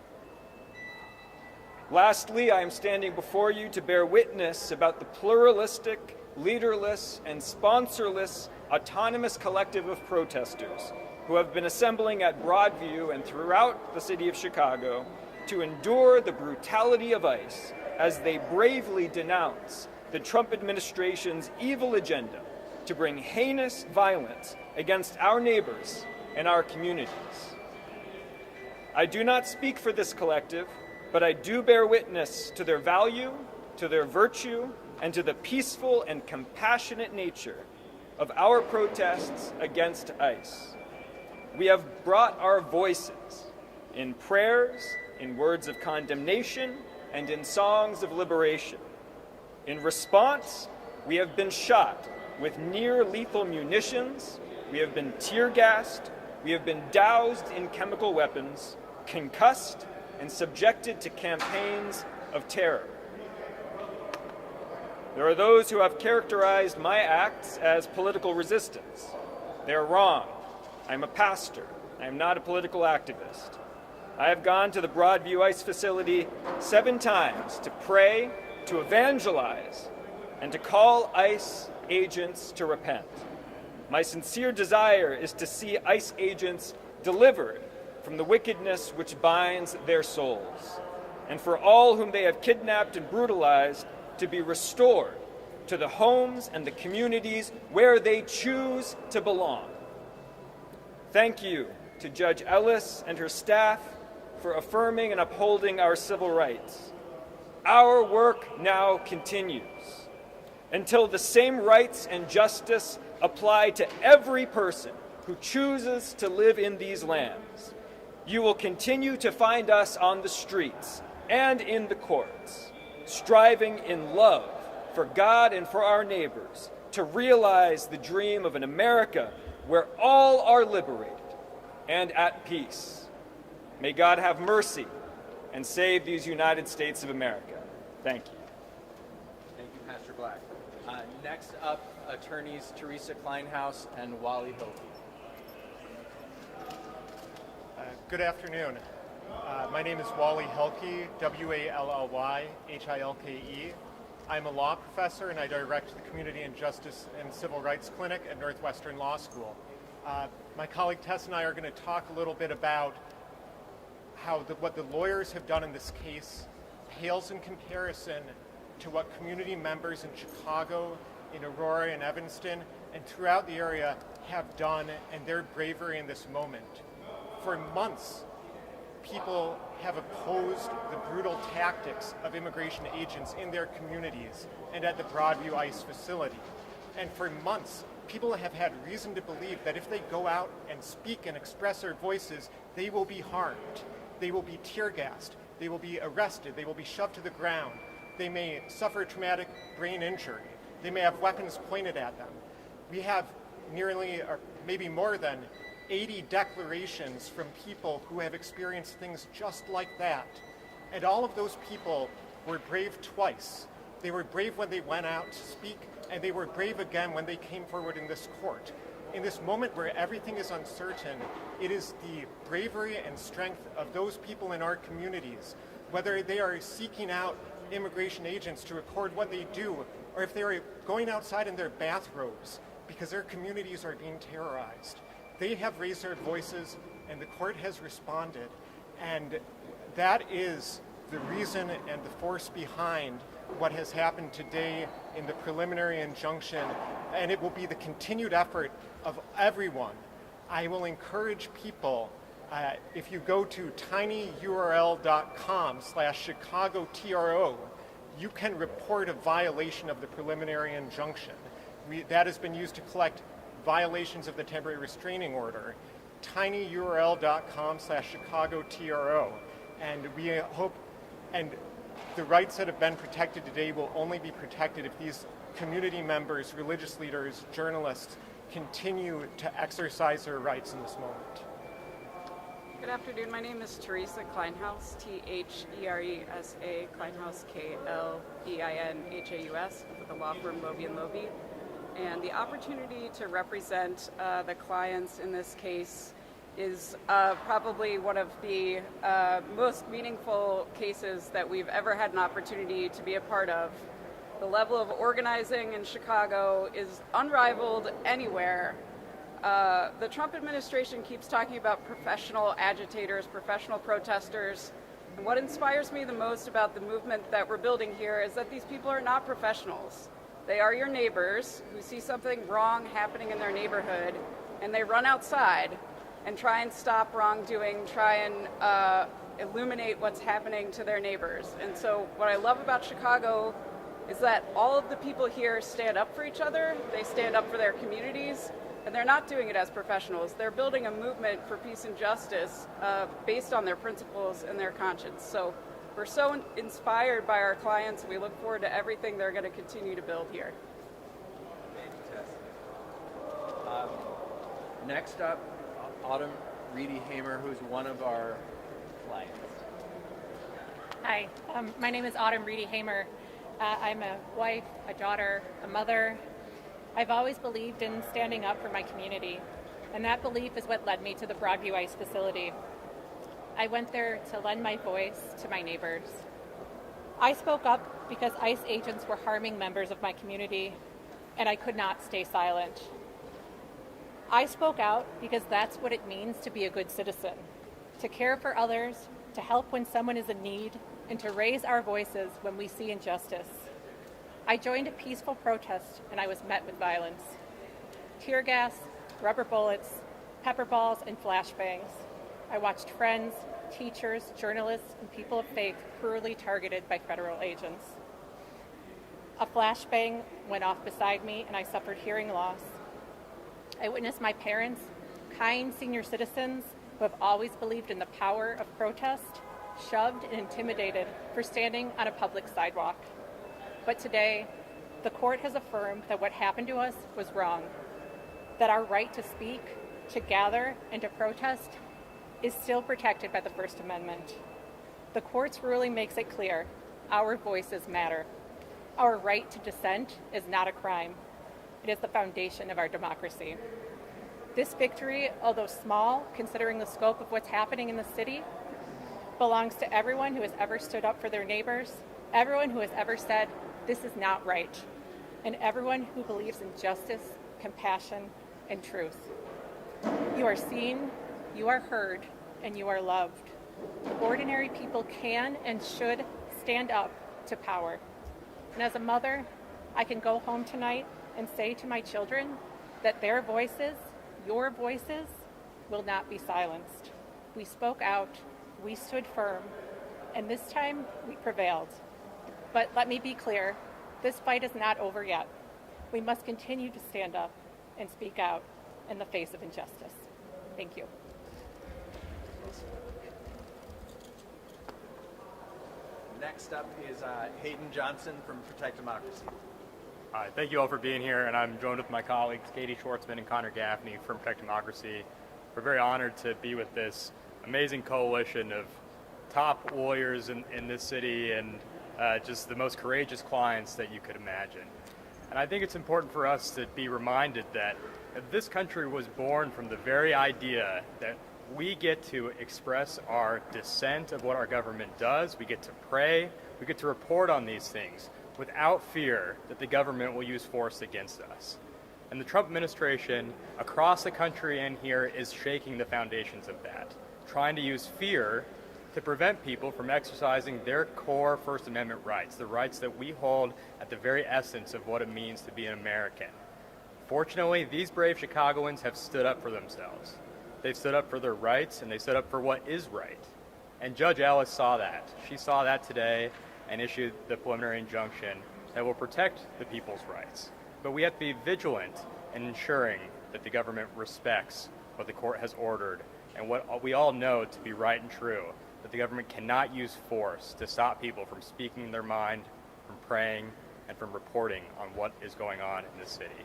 Lastly, I am standing before you to bear witness about the pluralistic, leaderless, and sponsorless autonomous collective of protesters who have been assembling at Broadview and throughout the city of Chicago to endure the brutality of ICE as they bravely denounce the Trump administration's evil agenda to bring heinous violence against our neighbors and our communities. I do not speak for this collective, but I do bear witness to their value, to their virtue, and to the peaceful and compassionate nature of our protests against ICE. We have brought our voices in prayers, in words of condemnation, and in songs of liberation. In response, we have been shot with near-lethal munitions, we have been tear-gassed, we have been doused in chemical weapons, concussed, and subjected to campaigns of terror. There are those who have characterized my acts as political resistance. They are wrong. I am a pastor. I am not a political activist. I have gone to the Broadview ICE facility 7 times to pray, to evangelize, and to call ICE agents to repent. My sincere desire is to see ICE agents delivered from the wickedness which binds their souls, and for all whom they have kidnapped and brutalized to be restored to the homes and the communities where they choose to belong. Thank you to Judge Ellis and her staff for affirming and upholding our civil rights. Our work now continues until the same rights and justice apply to every person who chooses to live in these lands. You will continue to find us on the streets and in the courts, striving in love for God and for our neighbors to realize the dream of an America where all are liberated and at peace. May God have mercy and save these United States of America. Thank you. Thank you, Pastor Black. Next up, attorneys Teresa Kleinhaus and Wally Hilke. Good afternoon. My name is Wally Hilke, W-A-L-L-Y-H-I-L-K-E. I'm a law professor and I direct the Community and Justice and Civil Rights Clinic at Northwestern Law School. My colleague Tess and I are going to talk a little bit about how what the lawyers have done in this case pales in comparison to what community members in Chicago, in Aurora and Evanston, and throughout the area have done and their bravery in this moment. For months, people have opposed the brutal tactics of immigration agents in their communities and at the Broadview ICE facility. And for months, people have had reason to believe that if they go out and speak and express their voices, they will be harmed. They will be tear gassed. They will be arrested. They will be shoved to the ground. They may suffer traumatic brain injury. They may have weapons pointed at them. We have nearly, or maybe more than, 80 declarations from people who have experienced things just like that. And all of those people were brave twice. They were brave when they went out to speak, and they were brave again when they came forward in this court. In this moment where everything is uncertain, it is the bravery and strength of those people in our communities, whether they are seeking out immigration agents to record what they do, or if they're going outside in their bathrobes because their communities are being terrorized. They have raised their voices, and the court has responded. And that is the reason and the force behind what has happened today in the preliminary injunction, and it will be the continued effort of everyone. I will encourage people, if you go to tinyurl.com/ChicagoTRO, you can report a violation of the preliminary injunction. That has been used to collect violations of the temporary restraining order. tinyurl.com/ChicagoTRO. And we hope, and the rights that have been protected today will only be protected if these community members, religious leaders, journalists continue to exercise their rights in this moment. Good afternoon. My name is Teresa Kleinhaus, T-H-E-R-E-S-A, Kleinhaus, K-L-E-I-N-H-A-U-S, with the law firm Lovey & Lovey. And the opportunity to represent the clients in this case is probably one of the most meaningful cases that we've ever had an opportunity to be a part of. The level of organizing in Chicago is unrivaled anywhere. The Trump administration keeps talking about professional agitators, professional protesters. And what inspires me the most about the movement that we're building here is that these people are not professionals. They are your neighbors who see something wrong happening in their neighborhood, and they run outside and try and stop wrongdoing, try and illuminate what's happening to their neighbors. And so what I love about Chicago is that all of the people here stand up for each other, they stand up for their communities, and they're not doing it as professionals. They're building a movement for peace and justice based on their principles and their conscience. So we're so inspired by our clients, and we look forward to everything they're going to continue to build here. Thank you, Tess. Next up, Autumn Reedy Hamer, who's one of our clients. Hi, my name is Autumn Reedy Hamer. I'm a wife, a daughter, a mother. I've always believed in standing up for my community, and that belief is what led me to the Broadview ICE facility. I went there to lend my voice to my neighbors. I spoke up because ICE agents were harming members of my community, and I could not stay silent. I spoke out because that's what it means to be a good citizen, to care for others, to help when someone is in need, and to raise our voices when we see injustice. I joined a peaceful protest, and I was met with violence. Tear gas, rubber bullets, pepper balls, and flashbangs. I watched friends, teachers, journalists, and people of faith cruelly targeted by federal agents. A flashbang went off beside me, and I suffered hearing loss. I witnessed my parents, kind senior citizens who have always believed in the power of protest, shoved and intimidated for standing on a public sidewalk. But today, the court has affirmed that what happened to us was wrong, that our right to speak, to gather, and to protest is still protected by the First Amendment. The court's ruling makes it clear our voices matter. Our right to dissent is not a crime. It is the foundation of our democracy. This victory, although small, considering the scope of what's happening in the city, belongs to everyone who has ever stood up for their neighbors, everyone who has ever said, this is not right, and everyone who believes in justice, compassion, and truth. You are seen, you are heard, and you are loved. Ordinary people can and should stand up to power. And as a mother, I can go home tonight and say to my children that their voices, your voices, will not be silenced. We spoke out, we stood firm, and this time we prevailed. But let me be clear, this fight is not over yet. We must continue to stand up and speak out in the face of injustice. Thank you. Next up is Hayden Johnson from Protect Democracy. Hi, thank you all for being here, and I'm joined with my colleagues Katie Schwartzman and Connor Gaffney from Protect Democracy. We're very honored to be with this amazing coalition of top lawyers in this city and just the most courageous clients that you could imagine. And I think it's important for us to be reminded that this country was born from the very idea that we get to express our dissent of what our government does. We get to pray. We get to report on these things without fear that the government will use force against us. And the Trump administration across the country and here is shaking the foundations of that, trying to use fear to prevent people from exercising their core First Amendment rights, the rights that we hold at the very essence of what it means to be an American. Fortunately, these brave Chicagoans have stood up for themselves. They've stood up for their rights, and they stood up for what is right. And Judge Ellis saw that. She saw that today and issued the preliminary injunction that will protect the people's rights. But we have to be vigilant in ensuring that the government respects what the court has ordered and what we all know to be right and true, that the government cannot use force to stop people from speaking their mind, from praying, and from reporting on what is going on in the city.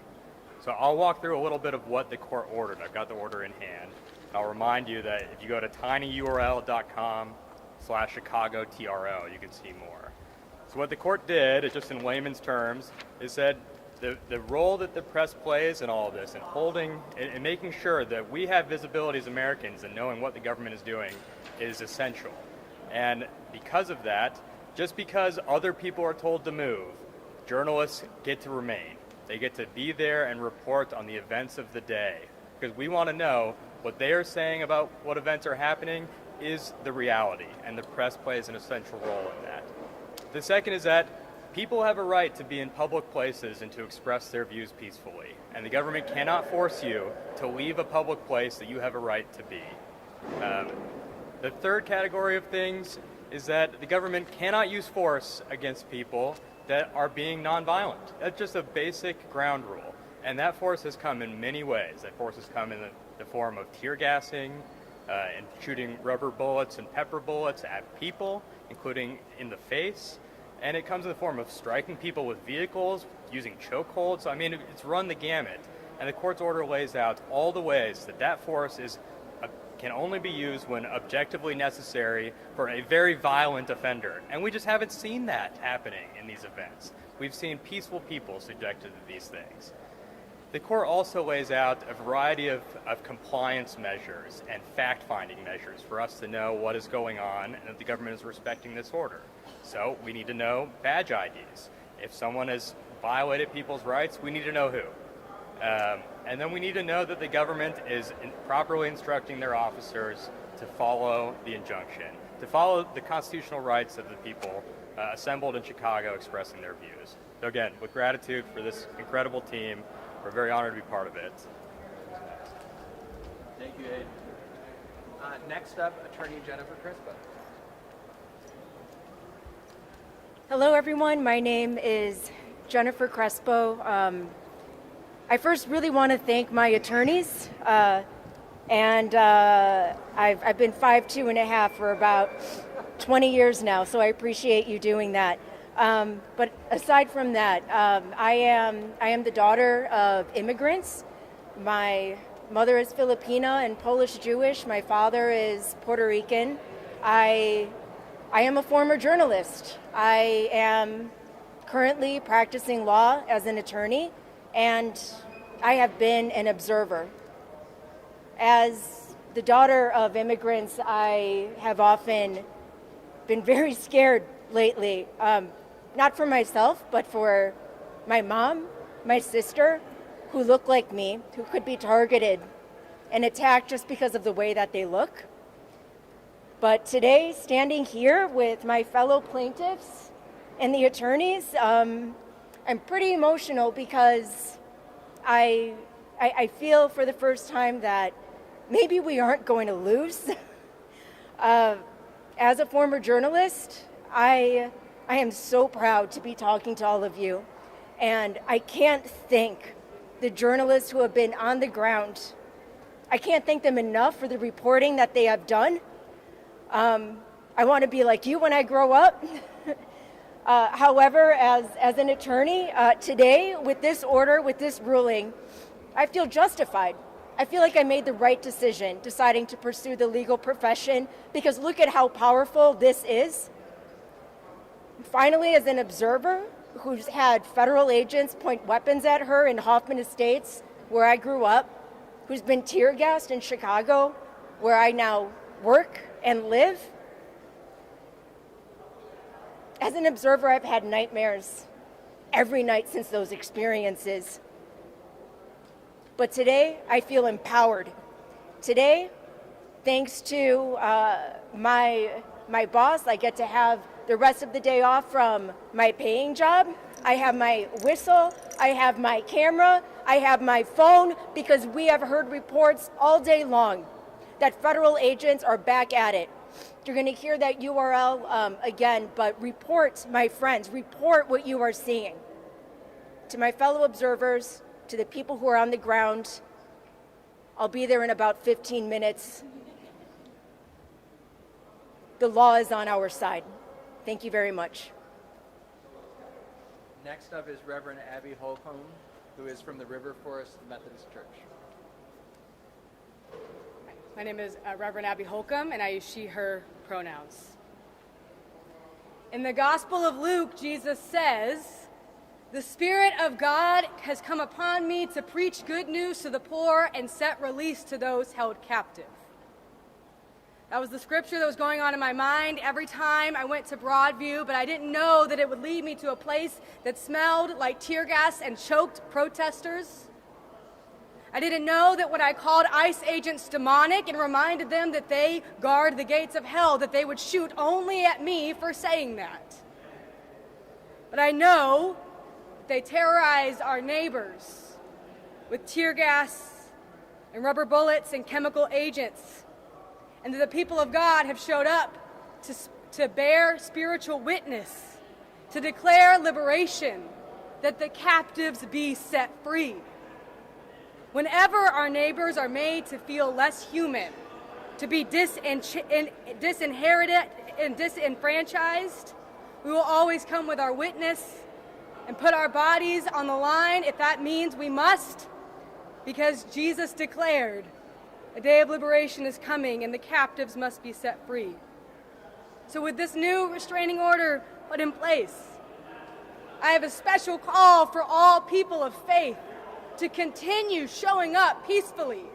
So I'll walk through a little bit of what the court ordered. I've got the order in hand. I'll remind you that if you go to tinyurl.com/ChicagoTRO, you can see more. So what the court did, just in layman's terms, is said the role that the press plays in all of this and holding and making sure that we have visibility as Americans and knowing what the government is doing is essential. And because of that, just because other people are told to move, journalists get to remain. They get to be there and report on the events of the day, because we want to know what they are saying about what events are happening is the reality, and the press plays an essential role in that. The second is that people have a right to be in public places and to express their views peacefully, and the government cannot force you to leave a public place that you have a right to be. The third category of things is that the government cannot use force against people that are being nonviolent. That's just a basic ground rule. And that force has come in many ways. That force has come in the form of tear gassing and shooting rubber bullets and pepper bullets at people, including in the face. And it comes in the form of striking people with vehicles, using chokeholds. I mean, it's run the gamut. And the court's order lays out all the ways that force can only be used when objectively necessary for a very violent offender. And we just haven't seen that happening in these events. We've seen peaceful people subjected to these things. The court also lays out a variety of compliance measures and fact-finding measures for us to know what is going on and that the government is respecting this order. So we need to know badge IDs. If someone has violated people's rights, we need to know who. And then we need to know that the government is properly instructing their officers to follow the injunction, to follow the constitutional rights of the people assembled in Chicago expressing their views. So again, with gratitude for this incredible team, we're very honored to be part of it. Thank you, Abe. Next up, Attorney Jennifer Crispo. Hello, everyone. My name is Jennifer Crespo. I first really want to thank my attorneys, and I've been 5'2.5" for about 20 years now, so I appreciate you doing that. But aside from that, I am the daughter of immigrants. My mother is Filipina and Polish Jewish. My father is Puerto Rican. I am a former journalist. I am currently practicing law as an attorney, and I have been an observer. As the daughter of immigrants, I have often been very scared lately, not for myself, but for my mom, my sister, who look like me, who could be targeted and attacked just because of the way that they look. But today, standing here with my fellow plaintiffs and the attorneys, I'm pretty emotional because I feel for the first time that maybe we aren't going to lose. As a former journalist, I am so proud to be talking to all of you, and I can't thank the journalists who have been on the ground. I can't thank them enough for the reporting that they have done. I want to be like you when I grow up. However, as an attorney, today, with this order, with this ruling, I feel justified. I feel like I made the right decision deciding to pursue the legal profession, because look at how powerful this is. Finally, as an observer who's had federal agents point weapons at her in Hoffman Estates, where I grew up, who's been tear gassed in Chicago, where I now work and live. As an observer, I've had nightmares every night since those experiences. But today, I feel empowered. Today, thanks to my boss, I get to have the rest of the day off from my paying job. I have my whistle, I have my camera, I have my phone, because we have heard reports all day long that federal agents are back at it. You're going to hear that URL again, but report, my friends, report what you are seeing. To my fellow observers, to the people who are on the ground, I'll be there in about 15 minutes. The law is on our side. Thank you very much. Next up is Reverend Abby Holcomb, who is from the River Forest Methodist Church. My name is Reverend Abby Holcomb, and I use she, her pronouns. In the Gospel of Luke, Jesus says, "The Spirit of God has come upon me to preach good news to the poor and set release to those held captive." That was the scripture that was going on in my mind every time I went to Broadview, but I didn't know that it would lead me to a place that smelled like tear gas and choked protesters. I didn't know that when I called ICE agents demonic and reminded them that they guard the gates of hell, that they would shoot only at me for saying that. But I know they terrorized our neighbors with tear gas and rubber bullets and chemical agents, and that the people of God have showed up to bear spiritual witness, to declare liberation, that the captives be set free. Whenever our neighbors are made to feel less human, to be disinherited and disenfranchised, we will always come with our witness and put our bodies on the line if that means we must, because Jesus declared a day of liberation is coming and the captives must be set free. So with this new restraining order put in place, I have a special call for all people of faith to continue showing up peacefully,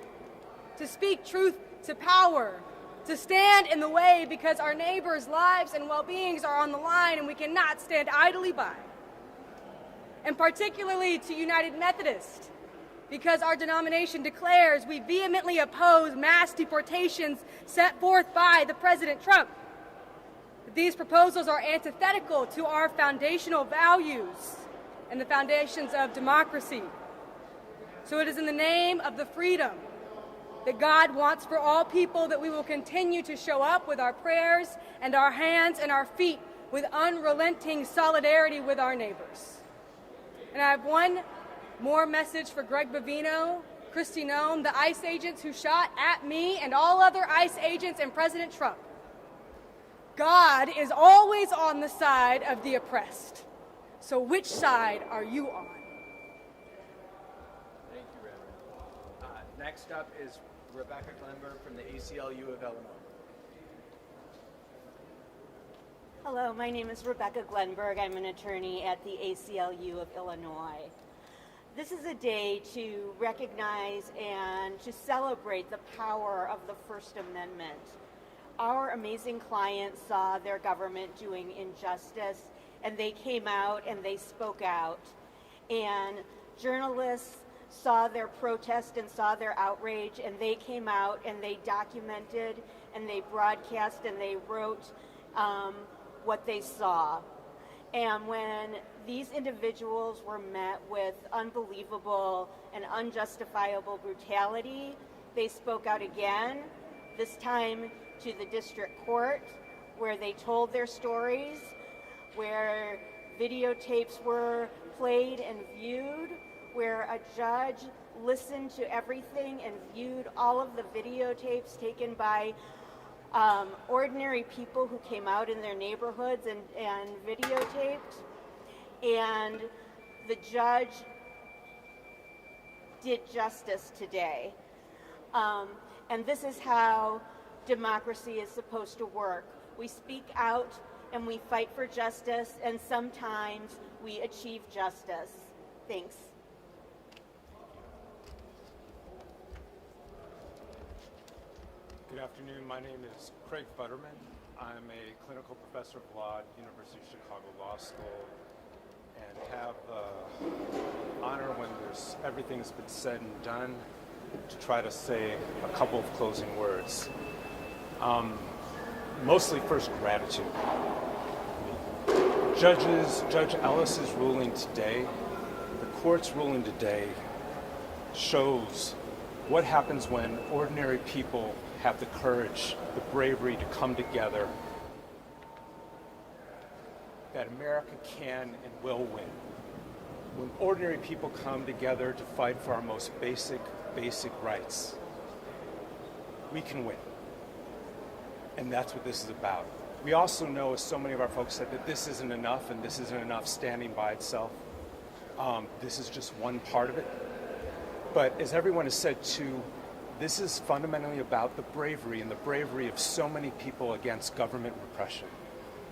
to speak truth to power, to stand in the way, because our neighbors' lives and well-beings are on the line and we cannot stand idly by. And particularly to United Methodist, because our denomination declares we vehemently oppose mass deportations set forth by the President Trump. These proposals are antithetical to our foundational values and the foundations of democracy. So it is in the name of the freedom that God wants for all people that we will continue to show up with our prayers and our hands and our feet with unrelenting solidarity with our neighbors. And I have one more message for Greg Bavino, Kristi Noem, the ICE agents who shot at me and all other ICE agents and President Trump. God is always on the side of the oppressed. So which side are you on? Thank you, Reverend. Next up is Rebecca Glenberg from the ACLU of Illinois. Hello, my name is Rebecca Glenberg. I'm an attorney at the ACLU of Illinois. This is a day to recognize and to celebrate the power of the First Amendment. Our amazing clients saw their government doing injustice, and they came out and they spoke out. And journalists saw their protest and saw their outrage, and they came out and they documented and they broadcast and they wrote what they saw. And when these individuals were met with unbelievable and unjustifiable brutality, they spoke out again, this time to the district court, where they told their stories, where videotapes were played and viewed, where a judge listened to everything and viewed all of the videotapes taken by ordinary people who came out in their neighborhoods and videotaped. And the judge did justice today. And this is how democracy is supposed to work. We speak out and we fight for justice, and sometimes we achieve justice. Thanks. Good afternoon. My name is Craig Futterman. I'm a clinical professor of law at University of Chicago Law School and have the honor, when everything's been said and done, to try to say a couple of closing words. Mostly first, gratitude. Judge Ellis's ruling today, the court's ruling today, shows what happens when ordinary people have the courage, the bravery to come together, that America can and will win. When ordinary people come together to fight for our most basic rights, we can win. And that's what this is about. We also know, as so many of our folks said, that this isn't enough, and this isn't enough standing by itself. This is just one part of it. But as everyone has said too, this is fundamentally about the bravery of so many people against government repression.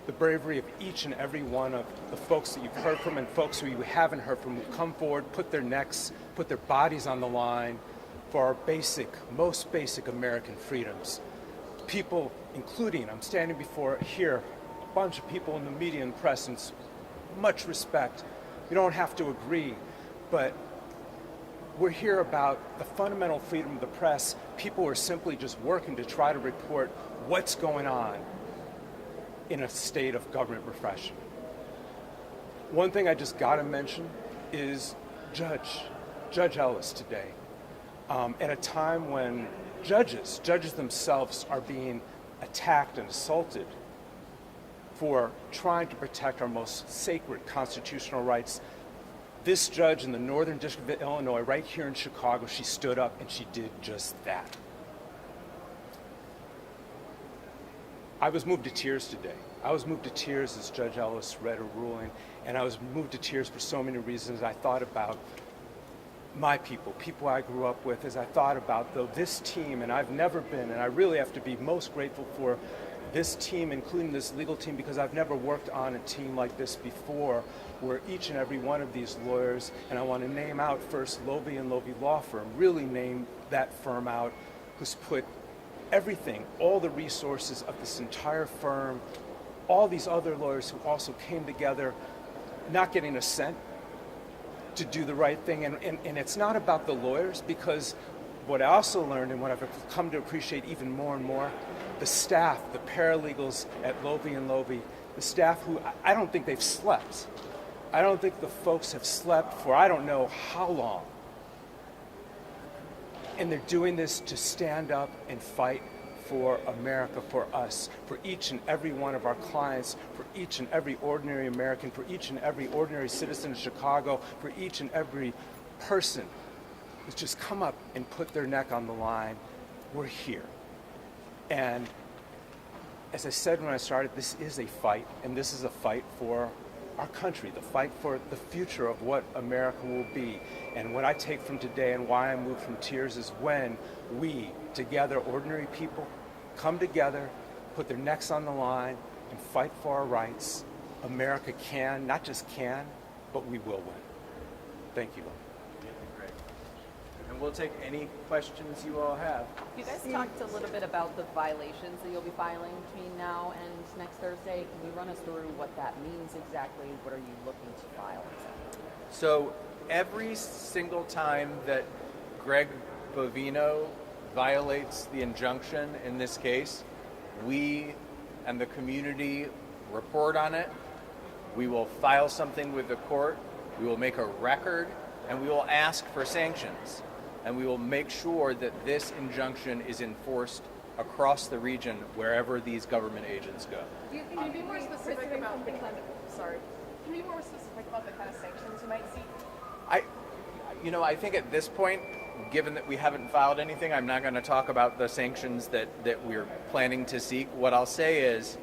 The bravery of each and every one of the folks that you've heard from and folks who you haven't heard from, who come forward, put their necks, put their bodies on the line for our most basic American freedoms. People, including, I'm standing before here, a bunch of people in the media and press, and much respect. You don't have to agree, but we're here about the fundamental freedom of the press. People are simply just working to try to report what's going on in a state of government repression. One thing I just got to mention is Judge Ellis today. At a time when judges themselves are being attacked and assaulted for trying to protect our most sacred constitutional rights, this judge in the Northern District of Illinois, right here in Chicago, she stood up and she did just that. I was moved to tears today. I was moved to tears as Judge Ellis read her ruling, and I was moved to tears for so many reasons. I thought about my people I grew up with, as I thought about this team, and I've never been, and I really have to be most grateful for this team, including this legal team, because I've never worked on a team like this before, where each and every one of these lawyers, and I want to name out first Lovey and Lovey Law Firm, really name that firm out, who's put everything, all the resources of this entire firm, all these other lawyers who also came together, not getting a cent, to do the right thing. And it's not about the lawyers, because what I also learned, and what I've come to appreciate even more and more, the staff, the paralegals at Lovey and Lovey, the staff who, I don't think they've slept. I don't think the folks have slept for I don't know how long. And they're doing this to stand up and fight for America, for us, for each and every one of our clients, for each and every ordinary American, for each and every ordinary citizen of Chicago, for each and every person who's just come up and put their neck on the line. We're here. And as I said when I started, this is a fight, and this is a fight for our country, the fight for the future of what America will be. And what I take from today and why I move from tears is when we, together, ordinary people, come together, put their necks on the line, and fight for our rights, America can, not just can, but we will win. Thank you. Great. And we'll take any questions you all have. You guys talked a little bit about the violations that you'll be filing between now and next Thursday. Can you run us through what that means exactly? What are you looking to file exactly? So every single time that Greg Bovino violates the injunction in this case, we and the community report on it. We will file something with the court. We will make a record, and we will ask for sanctions. And we will make sure that this injunction is enforced across the region wherever these government agents go. Can you be more specific about the kind of, sorry, can you be more specific about the kind of sanctions you might see? I think at this point, given that we haven't filed anything, I'm not going to talk about the sanctions that we're planning to seek. What I'll say is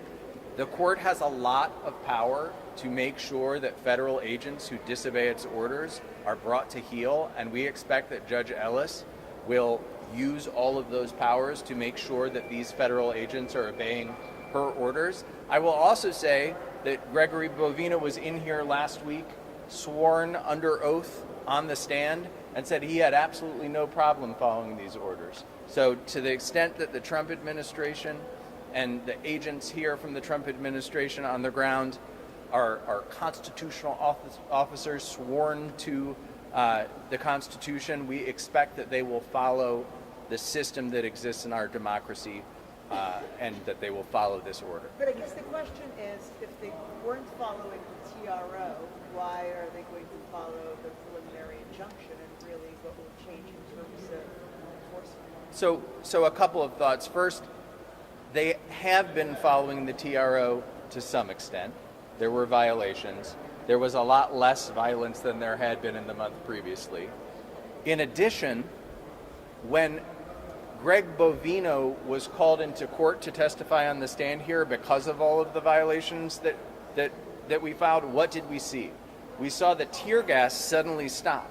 the court has a lot of power to make sure that federal agents who disobey its orders are brought to heel, and we expect that Judge Ellis will use all of those powers to make sure that these federal agents are obeying her orders. I will also say that Gregory Bovino was in here last week, sworn under oath on the stand. and said he had absolutely no problem following these orders. So to the extent that the Trump administration and the agents here from the Trump administration on the ground are constitutional officers sworn to the Constitution, we expect that they will follow the system that exists in our democracy and that they will follow this order. But I guess the question is, if they weren't following the TRO, why are they going to follow the preliminary injunction, and really what will change in terms of enforcement? So a couple of thoughts. First, they have been following the TRO to some extent. There were violations. There was a lot less violence than there had been in the month previously. In addition, when Greg Bovino was called into court to testify on the stand here because of all of the violations that we filed, what did we see? We saw the tear gas suddenly stop.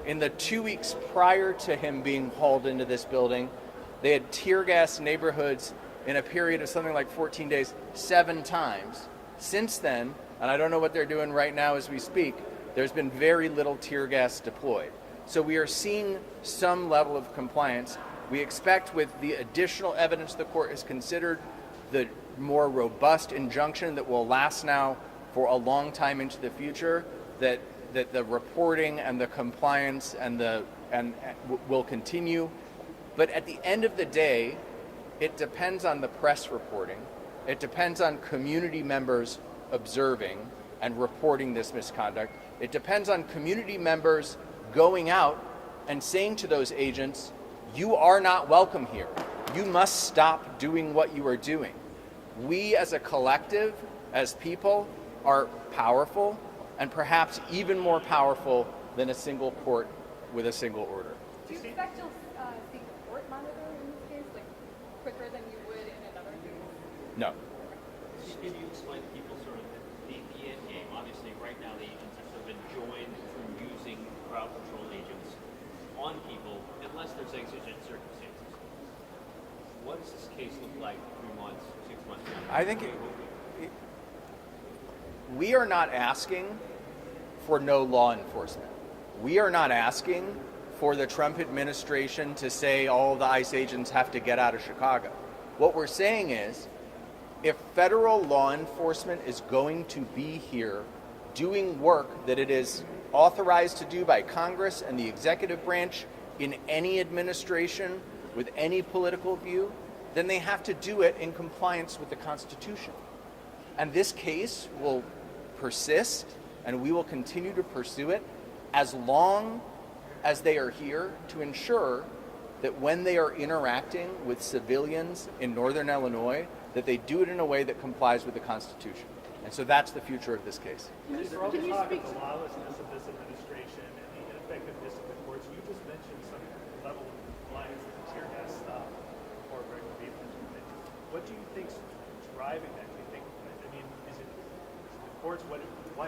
In the 2 weeks prior to him being hauled into this building, they had tear gas neighborhoods in a period of something like 14 days, 7 times. Since then, and I don't know what they're doing right now as we speak, there's been very little tear gas deployed. So we are seeing some level of compliance. We expect, with the additional evidence the court has considered, the more robust injunction that will last now for a long time into the future, that the reporting and the compliance and will continue. But at the end of the day, it depends on the press reporting. It depends on community members observing and reporting this misconduct. It depends on community members going out and saying to those agents, you are not welcome here. You must stop doing what you are doing. We as a collective, as people, are powerful, and perhaps even more powerful than a single court with a single order. Do you expect you'll see the court monitor in this case, like quicker than you would in another case? No. Can you explain to people sort of the end game? Obviously, right now the agents have sort of enjoined from using crowd control agents on people unless there's exigent circumstances. What does this case look like 3 months, 6 months down the road? I think we are not asking for no law enforcement. We are not asking for the Trump administration to say all the ICE agents have to get out of Chicago. What we're saying is, if federal law enforcement is going to be here doing work that it is authorized to do by Congress and the executive branch in any administration with any political view, then they have to do it in compliance with the Constitution. And this case will persist, and we will continue to pursue it as long as they are here to ensure that when they are interacting with civilians in Northern Illinois, that they do it in a way that complies with the Constitution. And so that's the future of this case. Can you speak to the lawlessness of this administration and the ineffectiveness of the courts? You just mentioned some level of compliance with the tear gas stop before Greg Bovino. What do you think's driving that? Do you think, I mean, is it the courts? Why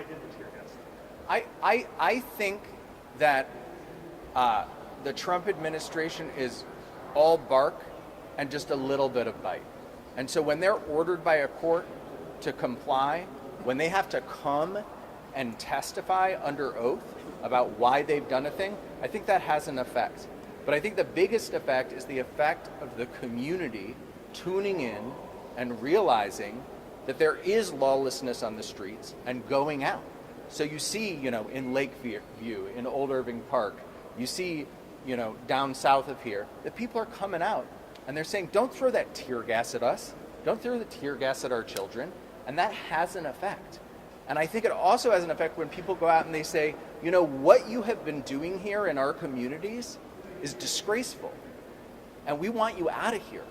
did the tear gas stop? I think that the Trump administration is all bark and just a little bit of bite. And so when they're ordered by a court to comply, when they have to come and testify under oath about why they've done a thing, I think that has an effect. But I think the biggest effect is the effect of the community tuning in and realizing that there is lawlessness on the streets and going out. So you see, in Lakeview, in Old Irving Park, you see, down south of here, that people are coming out and they're saying, don't throw that tear gas at us. Don't throw the tear gas at our children. And that has an effect. And I think it also has an effect when people go out and they say, what you have been doing here in our communities is disgraceful. And we want you out of here.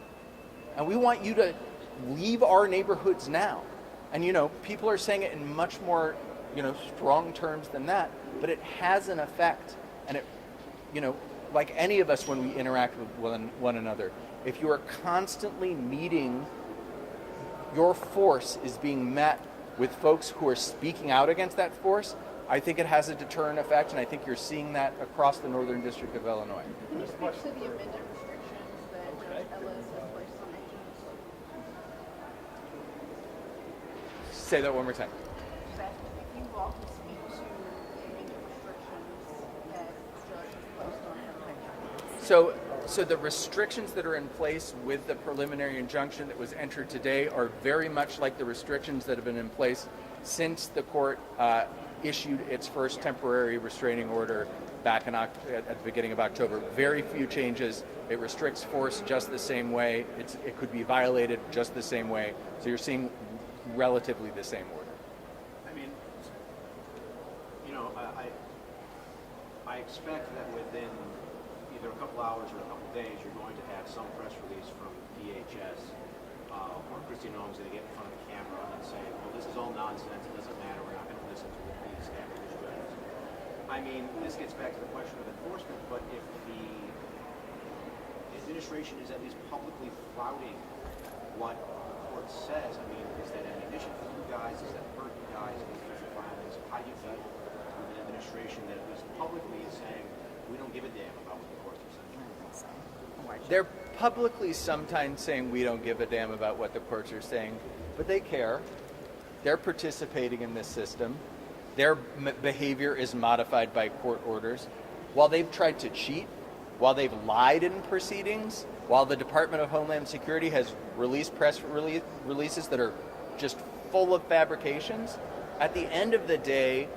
And we want you to leave our neighborhoods now. And, people are saying it in much more, strong terms than that. But it has an effect. And it, like any of us when we interact with one another, if you are constantly meeting, your force is being met with folks who are speaking out against that force, I think it has a deterrent effect, and I think you're seeing that across the Northern District of Illinois. Can you speak to the amended restrictions that Judge Ellis has placed on agents? Say that one more time. Just asking if you all can speak to the amended restrictions that Judge has So the restrictions that are in place with the preliminary injunction that was entered today are very much like the restrictions that have been in place since the court issued its first temporary restraining order back at the beginning of October. Very few changes. It restricts force just the same way. It could be violated just the same way. So you're seeing relatively the same order. I mean, you know, I expect that within either a couple hours or a couple days, you're going to have some press release from DHS or Christine Holmes going to get in front of the camera and say, well, this is all nonsense. It doesn't matter. We're not going to listen to what these activists judges. I mean, this gets back to the question of enforcement, but if the administration is at least publicly flouting what the court says, I mean, is that ammunition for you guys? Is that hurt you guys? Is it future violence? How do you feel with an administration that at least publicly is saying, we don't give a damn about what the courts are saying? They're publicly sometimes saying we don't give a damn about what the courts are saying, but they care. They're participating in this system. Their behavior is modified by court orders. While they've tried to cheat, while they've lied in proceedings, while the Department of Homeland Security has released press releases that are just full of fabrications, at the end of the day,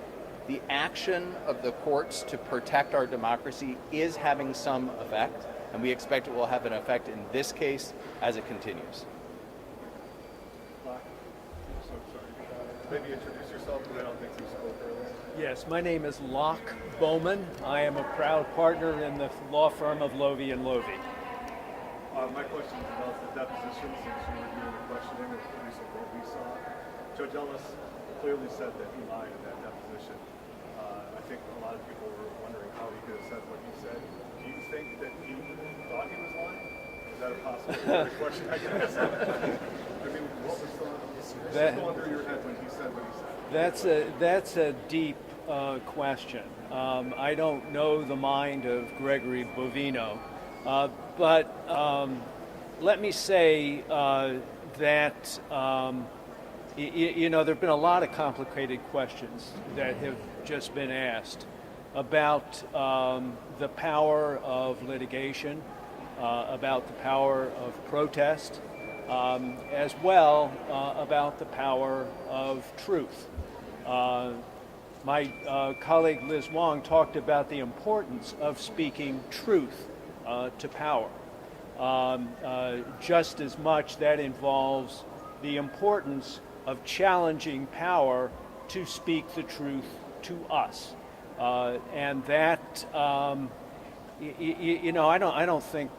the action of the courts to protect our democracy is having some effect, and we expect it will have an effect in this case as it continues. Maybe introduce yourself, because I don't think you spoke earlier. Yes, my name is Locke Bowman. I am a proud partner in the law firm of Lovey and Lovey. My question is about the deposition, since you were doing the questioning of police of what we saw. Judge Ellis clearly said that he lied in that deposition. I think a lot of people were wondering how he could have said what he said. Do you think that he thought he was lying? Is that a possible question I can ask? I mean, what was going through your head when he said what he said? That's a deep question. I don't know the mind of Gregory Bovino, but let me say that you know, there have been a lot of complicated questions that have just been asked about the power of litigation, about the power of protest, as well about the power of truth. My colleague Liz Wong talked about the importance of speaking truth to power. Just as much that involves the importance of challenging power to speak the truth to us. And that, you know, I don't think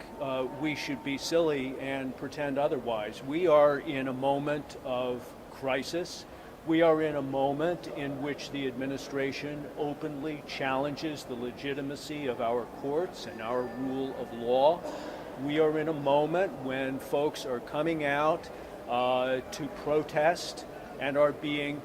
we should be silly and pretend otherwise. We are in a moment of crisis. We are in a moment in which the administration openly challenges the legitimacy of our courts and our rule of law. We are in a moment when folks are coming out to protest and are being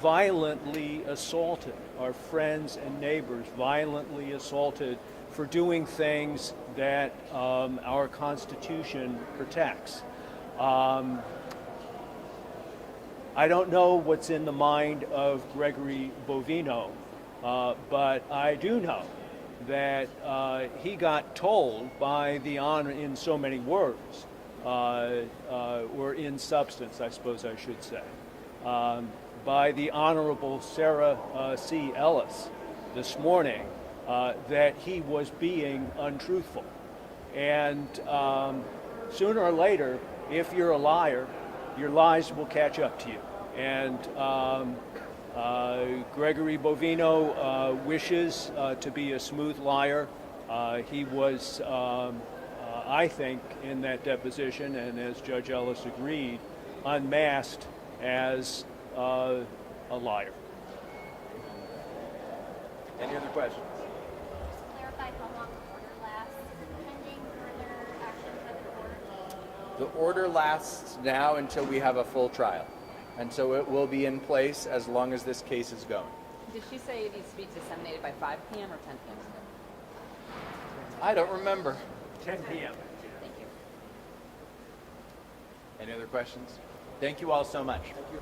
violently assaulted. Our friends and neighbors violently assaulted for doing things that our Constitution protects. I don't know what's in the mind of Gregory Bovino, but I do know that he got told by the in so many words, or in substance, I suppose I should say, by the Honorable Sarah C. Ellis this morning that he was being untruthful. And sooner or later, if you're a liar, your lies will catch up to you. And Gregory Bovino wishes to be a smooth liar. He was, I think, in that deposition, and as Judge Ellis agreed, unmasked as a liar. Any other questions? Just to clarify how long the order lasts, pending further action by the court? The order lasts now until we have a full trial. And so it will be in place as long as this case is going. Did she say it needs to be disseminated by 5 p.m. or 10 p.m. today? I don't remember. 10 p.m. Thank you. Any other questions? Thank you all so much. Thank you.